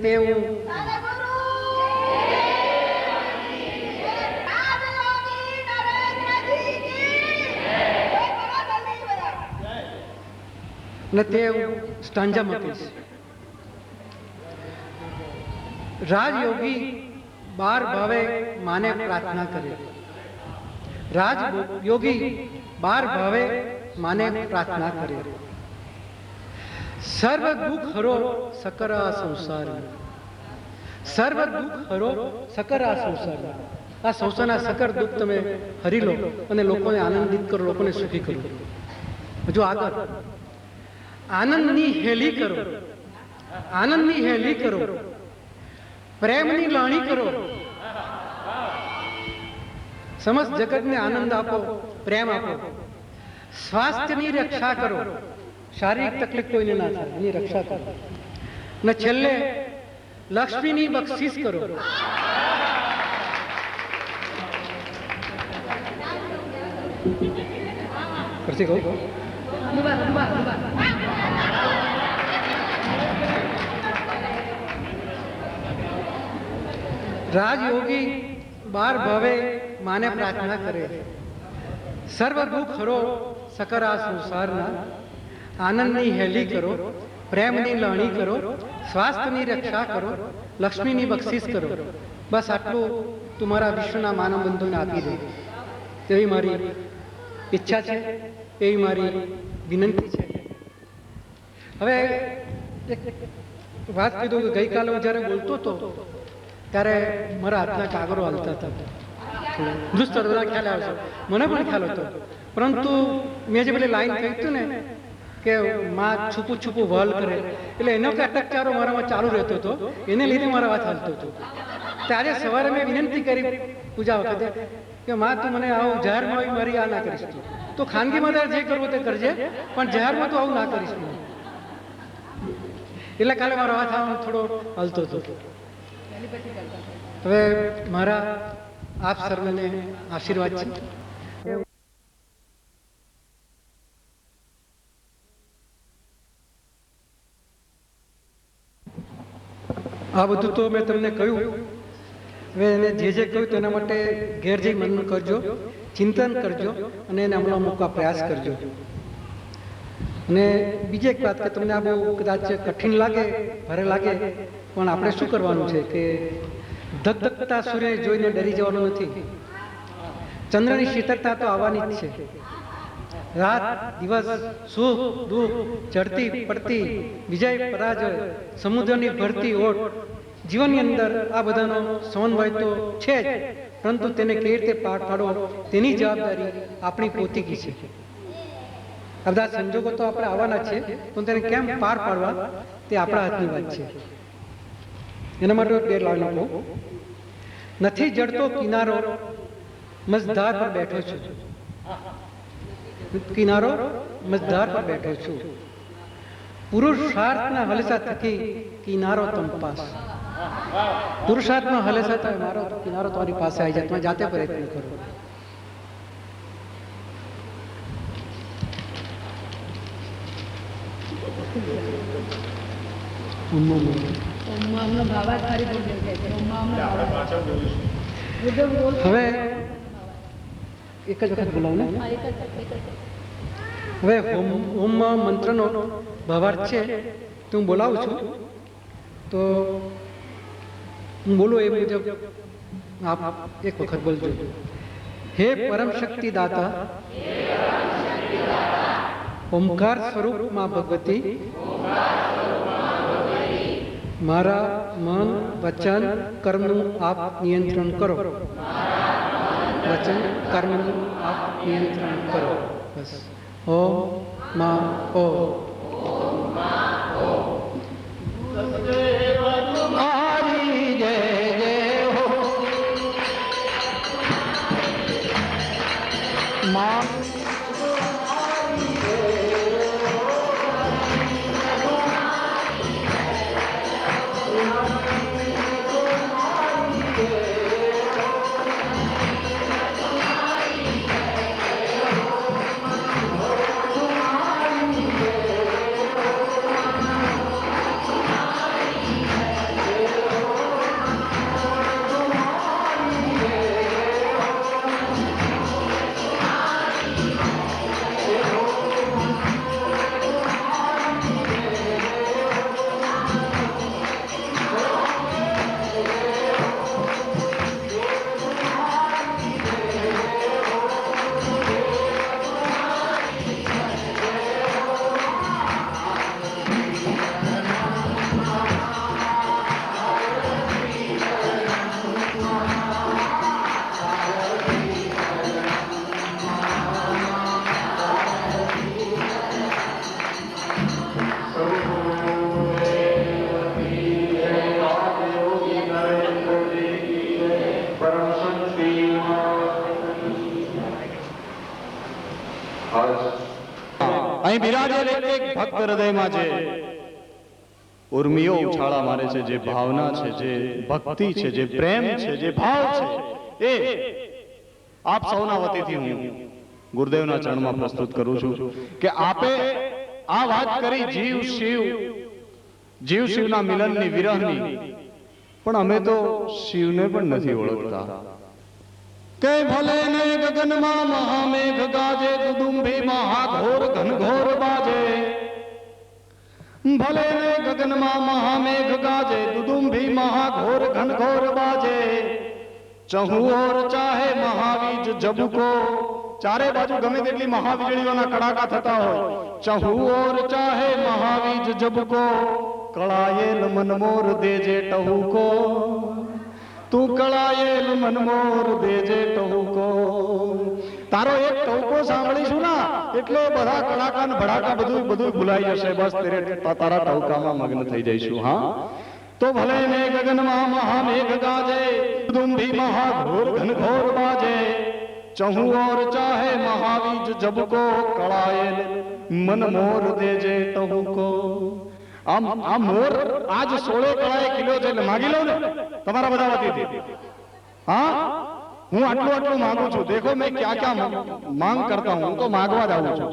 તે હું સ્ટાન્જામાં કહીશ. રાજયોગી બાર ભાવે માને પ્રાર્થના કરે, રાજયોગી બાર ભાવે માને પ્રાર્થના કરે, સર્વ દુઃખ હરો સકર આ સંસાર, સર્વ દુઃખ હરો સકર આ સંસાર. આ સંસારના સકર દુઃખ તમે હરી લો અને લોકોને આનંદિત કરો, લોકોને સુખી કરો. હજુ આગળ આનંદની હેલી કરો, આનંદની હેલી કરો, પ્રેમની લાણી કરો, સમસ્ત જગતને આનંદ આપો, પ્રેમ આપો, સ્વાસ્થ્યની રક્ષા કરો, શારીરિક તકલીફ કોઈને ના થાય એની રક્ષા કરો, અને છેલ્લે લક્ષ્મીની બક્ષિસ કરો. પછી કહું રાજયોગી બાર ભાવે માને પ્રાર્થના કરે, સર્વ દુઃખ હરો સકર આ સંસારના, આનંદની હેલી કરો, પ્રેમની લાણી કરો, સ્વાસ્થ્યની રક્ષા કરો, લક્ષ્મીની બક્ષિસ કરો. બસ આટલું તું મારા વિશ્વના માનવ બંધુને આપી દે, તેવી મારી ઈચ્છા છે, એવી મારી વિનંતી છે. હવે એક વાત કીધું કે ગઈકાલે હું જ્યારે બોલતો હતો ત્યારે મારા હાથના કાગરો હાલતા હતા, દુસ્તર બધા ખ્યાલ આવશે, મને પણ ખ્યાલ હતો. પરંતુ મેં જે પેલી લાઈન કહી હતું ને કે માં છુપું છુપું વહલ કરે, એટલે એનો કે અટકચારો મારામાં ચાલુ રહેતો હતો, એને લીધે મારા વાત હાલતો હતો. ત્યારે સવારે મેં વિનંતી કરી પૂજા વખતે કે માં તું મને આવું જાહેરમાં આવી મારી આ ના કરીશ, તું તો ખાનગીમાં તારે જે કરવું તે કરજે, પણ જાહેરમાં તું આવું ના કરીશ. એટલે કાલે મારો વાત આમ થોડો હાલતો હતો. હવે મારા આપ સર્વને આશીર્વાદ છે. આ બધું તો મેં તમને કહ્યું. હવે એને જે કહ્યું તેના માટે ઘેર જઈ મનન કરજો, ચિંતન કરજો અને એને અમલમાં મૂકવા પ્રયાસ કરજો. અને બીજી એક વાત કે તમને આ બહુ કદાચ કઠિન લાગે, ભારે લાગે, પણ આપણે શું કરવાનું છે કે ધગધગતા સૂર્ય જોઈને ડરી જવાનું નથી. ચંદ્રની શીતળતા તો આવવાની જ છે. રાત દિવસ, સુખ દુઃખ, ચડતી પડતી, વિજય પરાજય, સમુદ્રની ભરતી ઓટ, જીવનની અંદર આ બધાનો સમન્વય તો છે જ, પરંતુ તેને કેવી રીતે પાર પાડવો તેની જવાબદારી આપણી પોતીકી છે. આ બધા સંજોગો તો આપણે આવવાના છે, પણ તેને કેમ પાર પાડવા તે આપણા હાથની વાત છે. એના માટે બે લાઈનો કહું. નથી જડતો કિનારો, મજધાર પર બેઠો છું, કિનારો મજધાર પર બેઠો છું, પુરુષાર્થના હલેસા થકી કિનારો તમ પાસ. પુરુષાર્થનો હલેસા થાય મારો કિનારો તમારી પાસે આવી જાય, તમે જાતે પ્રયત્ન કરો. હવે એક જ વખત બોલાવું ને. હવે ઓમ મંત્રનો ભાવાર્થ છે તો હું બોલાવું છું, તો હું બોલું એ મુજબ આપ એક વખત બોલજો. હે પરમ શક્તિ દાતા, ઓમકાર સ્વરૂપ માં ભગવતી, મારા મન વચન કર્મનું આપ નિયંત્રણ કરો. વચન કર્મનું આપ નિયંત્રણ કરો. બસ. ઓમ મા ઓ. હરી જય જય હો મા. Yeah. અહીં બિરાજેલ એક ભક્ત હૃદયમાં જે ઉર્મિયો ઉછાળા મારે છે, જે ભાવના છે, જે ભક્તિ છે, જે પ્રેમ છે, જે ભાવ છે, એ આપ સૌના વતીથી હું ગુરુદેવના ચરણમાં પ્રસ્તુત કરું છું કે આપે આ વાત કરી જીવ શિવના મિલનની, વિરહની, પણ અમે તો શિવને પણ નથી ઓળખતા. કે ભલે ને ગગનમાં મહામેઘ ગાજે, દુદુંભી મહાઘોર ઘનઘોર બાજે. ભલે ને ગગનમાં મહામેઘ ગાજે, દુદુંભી મહાઘોર ઘનઘોર બાજે. ચહુ ઓર ચાહે મહાવીજ જબકો, ચારે બાજુ ગમે તેટલી મહાવીજળીઓના કડાકા થતા હોય, ચહુ ઓર ચાહે મહાવીજ જબકો. કળાયેલ મનમોર દેજે ટહુકો, તું કળાયેલ મનમોર દેજે ટહુકો. તારો એક ટહુકો સાંભળીશું ના એટલે બધા કડાકા ને ભડાકા બધું ભૂલાઈ જશે. બસ તારા ટહુકામાં મગ્ન થઈ જઈશું. હા, તો ભલે ને ગગનમાં મહામેઘ ગાજે, દુંભી મહાઘોર ઘનઘોર બાજે. ચહુ ઓર ચાહે મહાવીજ જબકો, કળાયેલ મનમોર દેજે ટહુકો. આ મોર આજ 16 કળાએ ખીલ્યો છે એટલે માગી લો ને તમારા બધા વતીથી. હા, હું આટલું માંગુ છું. દેખો મેં ક્યાં માંગ કરતા હું તો માગવા જ આવું છું.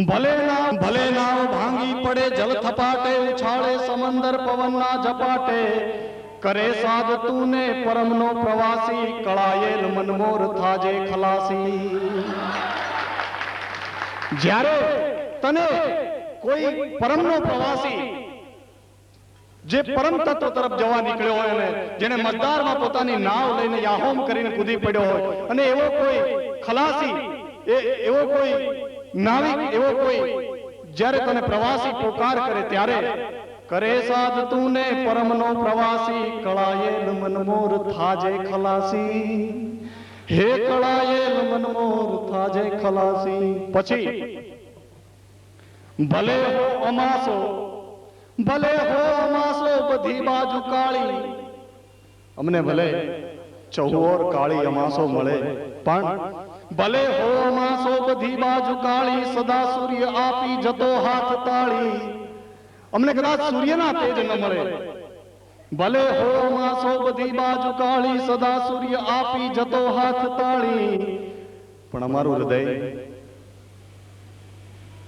ભલે નાવ ભાંગી પડે જલ થપાટે, ઉછાળે સમંદર પવનના ઝપાટે. કરે સાધ તુને પરમનો પ્રવાસી, કળાયેલ મનમોર થાજે ખલાસી. જ્યારે તને કોઈ પરમનો પ્રવાસી જે પરમ તત્વ તરફ જવા નીકળ્યો હોય અને જેને મજદારમાં પોતાની નાવ લઈને યાહોમ કરીને કૂદી પડ્યો હોય, અને એવો કોઈ ખલાસી, એવો કોઈ નાવિક, એવો કોઈ જ્યારે તને પ્રવાસી પોકાર કરે ત્યારે કરે સાધ તુને પરમનો પ્રવાસી, કળાયેલ મનમોર થાજે ખલાસી. હે કળાયેલ મનમોર થાજે ખલાસી. પછી ભલે હો અમાસો બધી બાજુ કાળી. અમને ભલે ચહુઓર કાળી અમાસો મળે, પણ ભલે હો અમાસો બધી બાજુ કાળી, સદા સૂર્ય આપી જતો હાથ તાળી. અમને કદાચ સૂર્યના તેજ ન મળે. ભલે હો અમાસો બધી બાજુ કાળી, સદા સૂર્ય આપી જતો હાથ તાળી. પણ અમારું હૃદય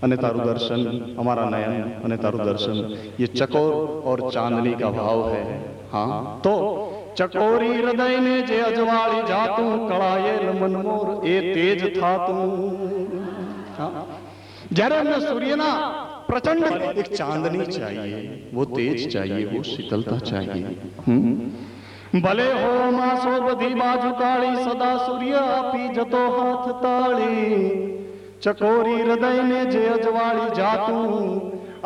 અને તારું दर्शन, हमारा नयन અને તારું दर्शन, ये चकोर और चांदनी का भाव है. हाँ, तो चकोरी हृदय ने जे अजवाળી जातू, कळाયેલ મનમોર એ તેજ થાતું. જ્યારે અમને સૂર્યના प्रचंड एक चांदनी चाहिए, वो तेज चाहिए, वो शीतलता चाहिए. ભલે હો માસો બધી બાજુ કાળી, સદા સૂર્ય આપી જતો હાથ તાળી. ચકોરી હૃદયને જે અજવાળી જાતું,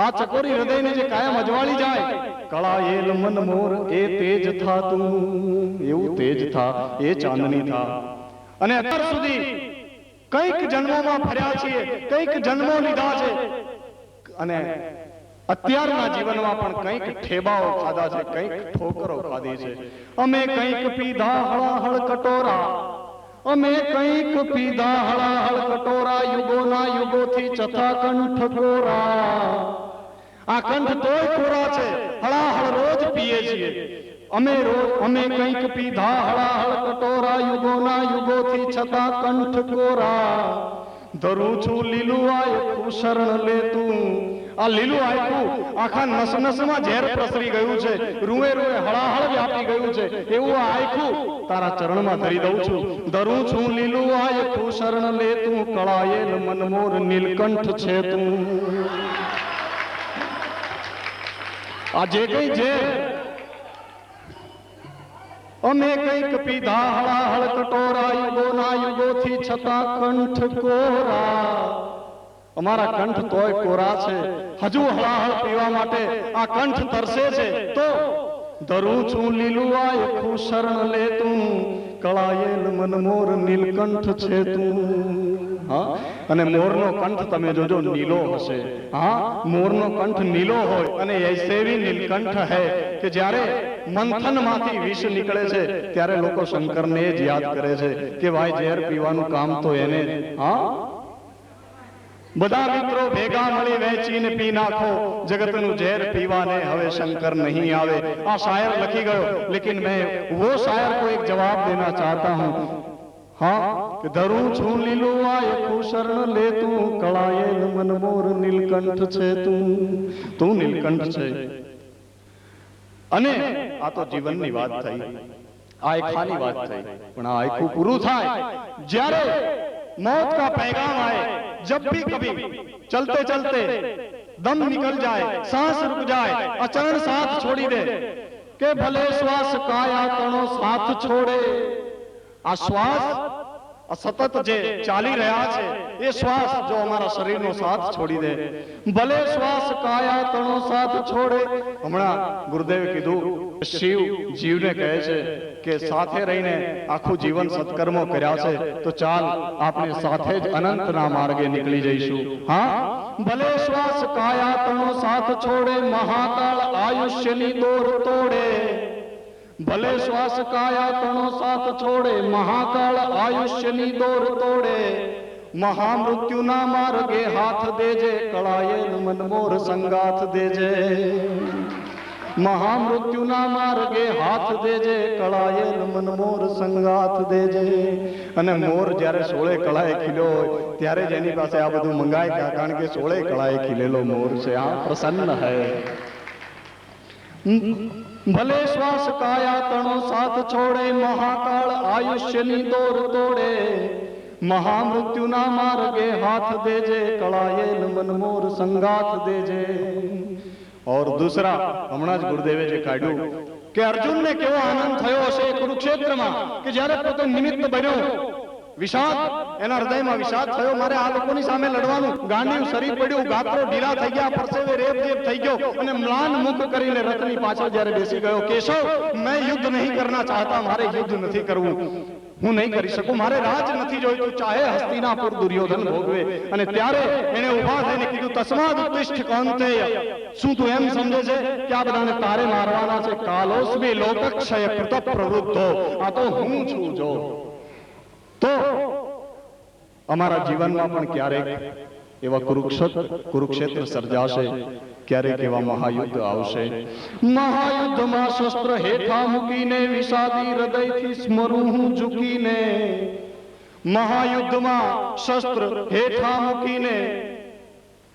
આ ચકોરી હૃદયને જે કાયમ અજવાળી જાય, કળાયેલ મનમોર એ તેજ થાતું. એવું તેજ થા, એ ચાંદની થા. અને અત્યાર સુધી કઈક જન્મોમાં ફર્યા છીએ, કઈક જન્મો લીધા છે, અને અત્યારના જીવનમાં પણ કઈક ઠેબાઓ ખાધા છે, કઈક ઠોકરો ખાધી છે. અમે કઈક પીધા હળાહળ કટોરા, અમે કઈક પીધા હળાહળ કટોરા, યુગોના યુગોથી ચથા કંઠ કોરા. આ કંઠ તોય કોરા છે, હળાહળ રોજ પીએ છીએ. અમે કઈક પીધા હળાહળ કટોરા, યુગોના યુગોથી છતાં કંઠ કોરા. ધરું છું લીલું આયખું શરણ લેતું. આ લીલું આયખું આખા નસ નસમાં ઝેર પ્રસરી ગયું છે, રૂએ રૂએ હળાહળ વ્યાપી ગયું છે. એવું આ આયખું તારા ચરણમાં ધરી દઉં છું. ધરું છું લીલું આયખું શરણ લેતું, કળાયેલ મનમોર નીલકંઠ છે તું. આ જે કઈ ઝેર અમે કઈક પીધા હળાહળ કટોરા, યુગોના યુગોથી છતાં કંઠ કોરા. અમારા કંઠ તોય કોરા છે, હજુ હળાહળ પીવા માટે આ કંઠ તરસે છે. તો ધરું છું લીલું આયખું શરણ લેતું, કળાયેલ મનમોર નીલકંઠ છે તું. હા, અને મોરનો કંઠ તમે જોજો નીલો હશે. હા, મોરનો કંઠ નીલો હોય અને એસેવી નીલકંઠ હૈ કે જ્યારે મંથનમાંથી વિષ નીકળે છે ત્યારે લોકો શંકરને જ યાદ કરે છે કે ભાઈ ઝેર પીવાનું કામ તો એને. હા, બધા મિત્રો ભેગા મળી વહેંચીને પી નાખો, જગતનું ઝેર પીવાને હવે શંકર નહીં આવે. આ શાયર લખી ગયો, लेकिन मैं वो शायर को एक जवाब देना चाहता हूं. हाँ कि धरू છું લીલું આયખું શરણ લે તું, કળાયેલ મનમોર નીલકંઠ છે તું નીલકંઠ છે. અને આ તો જીવનની વાત થઈ, આયખાની વાત થઈ, પણ આ આયખું પૂરું થાય જ્યારે मौत का पैगाम आए. जब भी कभी चलते चलते दम निकल जाए, सांस रुक जाए, अचानक साथ छोड़ी दे के भले श्वास काया तणो साथ छोड़े. आ श्वास सतत जे चाली रहा है, ये श्वास जो हमारा शरीर नो साथ छोड़ी दे, भले श्वास काया तणो साथ छोड़े. हमणा गुरुदेव कीधु शिव जीव ने कहे छे કે સાથે રહીને આખું જીવન સત્કર્મો કર્યા છે, તો ચાલ આપણે સાથે જ અનંતના માર્ગે નીકળી જઈશું. હા, ભલે શ્વાસ કાયા તણો સાથ છોડે, મહાકાળ આયુષ્યની દોર તોડે. ભલે શ્વાસ કાયા તણો સાથ છોડે, મહાકાળ આયુષ્યની દોર તોડે. મહામૃત્યુના માર્ગે હાથ દેજે, કળાયેલ મનમોર સંગાથ દેજે. મહામૃત્યુના માર્ગે હાથ દેજે, કળાયેલ મનમોર સંગાથ દેજે. અને મોર જ્યારે 16 કળાએ ખીલ્યો હોય ત્યારે જ એની પાસે આ બધું મંગાય, કારણ કે 16 કળાએ ખીલેલો મોર છે. આ પ્રસન્ન હૈ. ભલે શ્વાસ કાયા તણો સાથ છોડે, મહાકાળ આયુષ્યની દોર તોડે. મહામૃત્યુના માર્ગે હાથ દેજે, કળાયેલ મનમોર સંગાથ દેજે. और दूसरा हमણાં જ ગુરુદેવે જે કાઢ્યું કે અર્જુનને કેવો આનંદ થયો હશે કુરુક્ષેત્રમાં કે જ્યારે પોતે નિમિત્ત બન્યો. વિષાદ એના હૃદયમાં વિષાદ થયો, મારે આ લોકોની સામે લડવાનું. ગાંડીવ શરીર પડ્યું, ગાત્રો ઢીલા થઈ ગયા, પરસેવે રેપ થઈ ગયો અને મ્લાન મુખ કરીને રથની પાછળ જ્યારે બેસી ગયો, કેશવ मैं युद्ध नहीं करना चाहता, મારે યુદ્ધ નથી કરવું, હું નહીં કરી શકું, મારે રાજ નથી જોઈતું, ચાહે હસ્તિનાપુર દુર્યોધન ભોગવે. અને ત્યારે એને ઉભા થઈને કીધું, તસ્માદ ઉત્તિષ્ઠ કૌંતેય. શું તું એમ સમજે છે કે આ બધાને તારે મારવાના છે? કાલોસ્મી લોકક્ષય કૃત પ્રવૃદ્ધો. આ તો હું છું. જો તો અમારા જીવનમાં પણ ક્યારેક એવા કુરુક્ષેત્ર સર્જાશે, ક્યારેક એવા મહાયુદ્ધ આવશે. મહાયુદ્ધમાં શસ્ત્ર હેઠા મૂકીને વિષાદી હૃદયથી સ્મરું હું ઝૂકીને. મહાયુદ્ધમાં શસ્ત્ર હેઠા મૂકીને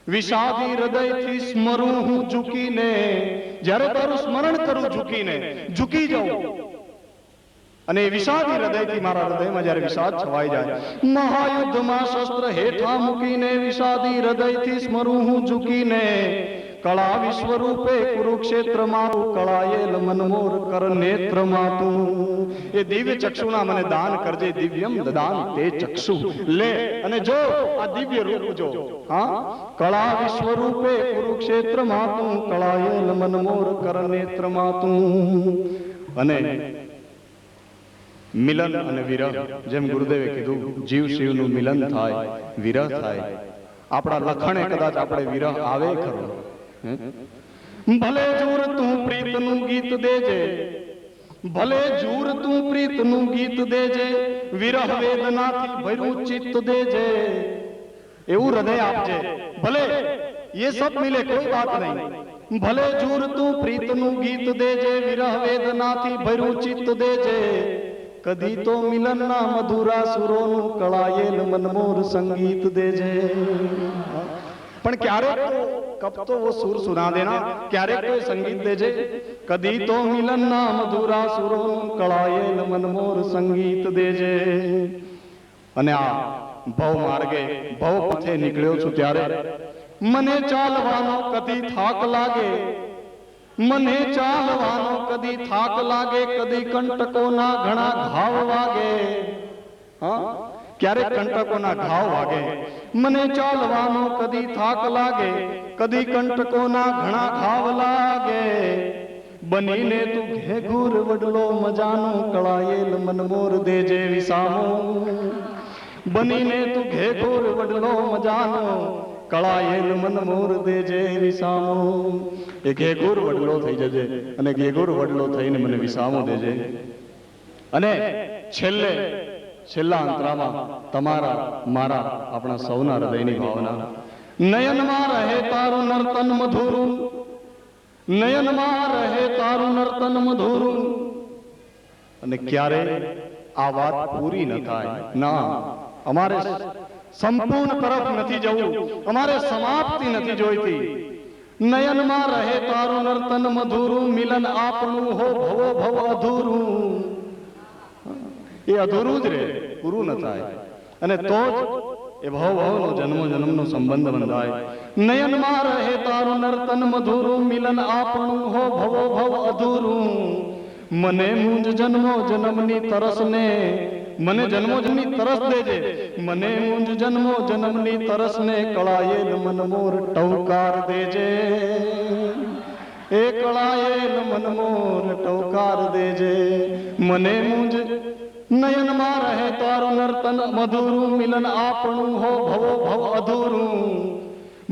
વિષાદી હૃદયથી સ્મરું હું ઝૂકીને. જ્યારે તારું સ્મરણ કરું ઝૂકીને, ઝૂકી જાઉં અને વિષાદી હૃદયથી મારા હૃદયમાં જ્યારે વિષાદ છવાઈ જાય. મહાયુદ્ધમાં શસ્ત્ર હેઠા મૂકીને વિષાદી હૃદયથી સ્મરું હું ઝૂકીને. કળા વિશ્વરૂપે કુરુક્ષેત્રમાં કળાયેલ મનમોર કર નેત્રમાં તું. એ દિવ્ય ચક્ષુના મને દાન કરજે, દિવ્યમ દદાન તે ચક્ષુ. લે અને જો આ દિવ્ય રૂપ જો. હા, કળા વિશ્વરૂપે કુરુક્ષેત્રમાં તું, કળાયેલ મનમોર કર નેત્રમાં તું. અને મિલન અને વિરહ, જેમ ગુરુદેવે કીધું, જીવ શિવનું મિલન થાય, વિરહ થાય. આપણા લખણે કદાચ આપણે વિરહ આવે ખરો. ભલે જૂર તું પ્રીતનું ગીત દેજે, ભલે જૂર તું પ્રીતનું ગીત દેજે, વિરહ વેદનાથી ભર્યું ચિત્ત દેજે. એવું હૃદય આપજે. ભલે ये सब मिले कोई बात नहीं, भले जूर તું પ્રીતનું ગીત દેજે, વિરહ વેદનાથી ભર્યું ચિત્ત દેજે. કદી તો મિલનના મધુરા સુરોનું કળાયેલ મનમોર સંગીત દેજે. પણ ક્યારેક કબ તો वो सुर सुना देना, ક્યારેક કોઈ સંગીત દેજે. કદી તો મિલનના મધુરા સુરોનું કળાયેલ મનમોર સંગીત દેજે. અને આ ભવ માર્ગે ભવ પથે નીકળ્યો છું ત્યારે મને ચાલવાનો કદી થાક લાગે, મને ચાલવાનો કદી થાક લાગે, કદી કંટકોના ઘણા ઘાવ વાગે. હા, ક્યારેક કંટકોના ઘાવ વાગે. મને ચાલવાનો કદી થાક લાગે, કદી કંટકોના ઘણા ઘાવ લાગે. બનીને તું ઘેઘૂર વડલો મજાનો, કળાયેલ મનમોર દેજે વિસામો. બનીને તું ઘેઘૂર વડલો મજાનો, કળાયેલ મનમોર દેજે વિસામો. એ ઘેઘૂર વડલો થઈ જજે અને ઘેઘૂર વડલો થઈને મને વિસામો દેજે. અને છેલ્લા અંતરામાં તમારા મારા આપણા સૌના હૃદયની ભાવના નયનમાં રહે તારું નર્તન મધુરું, નયનમાં રહે તારું નર્તન મધુરું. અને ક્યારે આ વાત પૂરી ન થાય. ના, અમારે સંપૂર્ણ તરફ નથી જવું, અમારે સમાપ્તિ નથી જોઈતી. નયનમાં રહે તારું નર્તન મધુરું, મિલન આપણું હો ભવો ભવ અધૂરું. એ અધૂરું જ રહે, પૂરું ન થાય. અને તો જ એ ભવ ભવનો જન્મો જન્મનો સંબંધ બંધાય. નયનમાં રહે તારું નર્તન મધુરું, મિલન આપણું હો ભવો ભવ અધૂરું. મને મુંજ જન્મો જન્મની તરસને, મને જન્મો જન્મની તરસ દેજે. મને મુંજ જન્મો જન્મની તરસને, કળાયેલ મનમોર ટવકાર દેજે. એ કળાયેલ મનમોર ટવકાર દેજે. મને મુંજ નયનમાં રહે તારું નર્તન મધુરું, મિલન આપણું હો ભવો ભવ અધૂરું.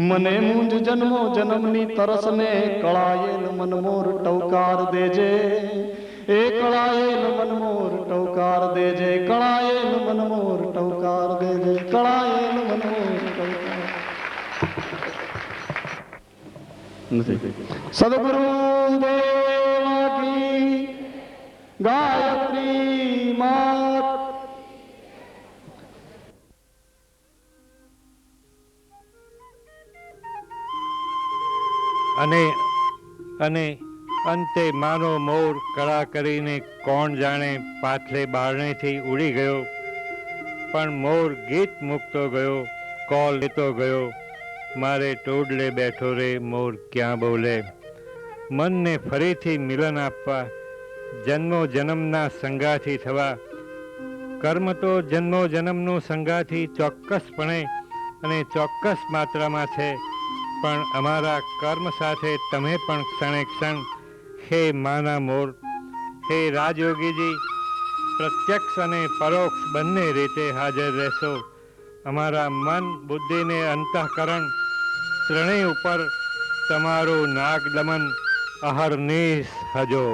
મને મુંજ જન્મો જન્મની તરસને, કળાયેલ મનમોર ટવકાર દેજે. એ કળાયેલ મનમોર ટવકાર દેજે. કળાયેલ મનમોર ટવકાર દેજે. કળાયેલ મનમોર ટવકાર. સદગુરુ દેવા કી ગાયત્રી માત. અને અંતે માનો મોર કળા કરીને કોણ જાણે પાછલે બારણેથી ઉડી ગયો. પણ મોર ગીત મૂકતો ગયો, કોલ લેતો ગયો. મારે ટોડલે બેઠો રે મોર ક્યાં બોલે. મનને ફરીથી મિલન આપવા, જન્મો જન્મના સંગાથી થવા. કર્મ તો જન્મો જન્મનું સંગાથી ચોક્કસપણે અને ચોક્કસ માત્રામાં છે. પણ અમારા કર્મ સાથે તમે પણ ક્ષણે ક્ષણ હે માના મોર, હે રાજયોગીજી, પ્રત્યક્ષ અને પરોક્ષ બંને રીતે હાજર રહેશો. અમારા મન, બુદ્ધિ ને અંતઃકરણ ત્રણેય ઉપર તમારું નાગદમન અહર્નિશ હજો.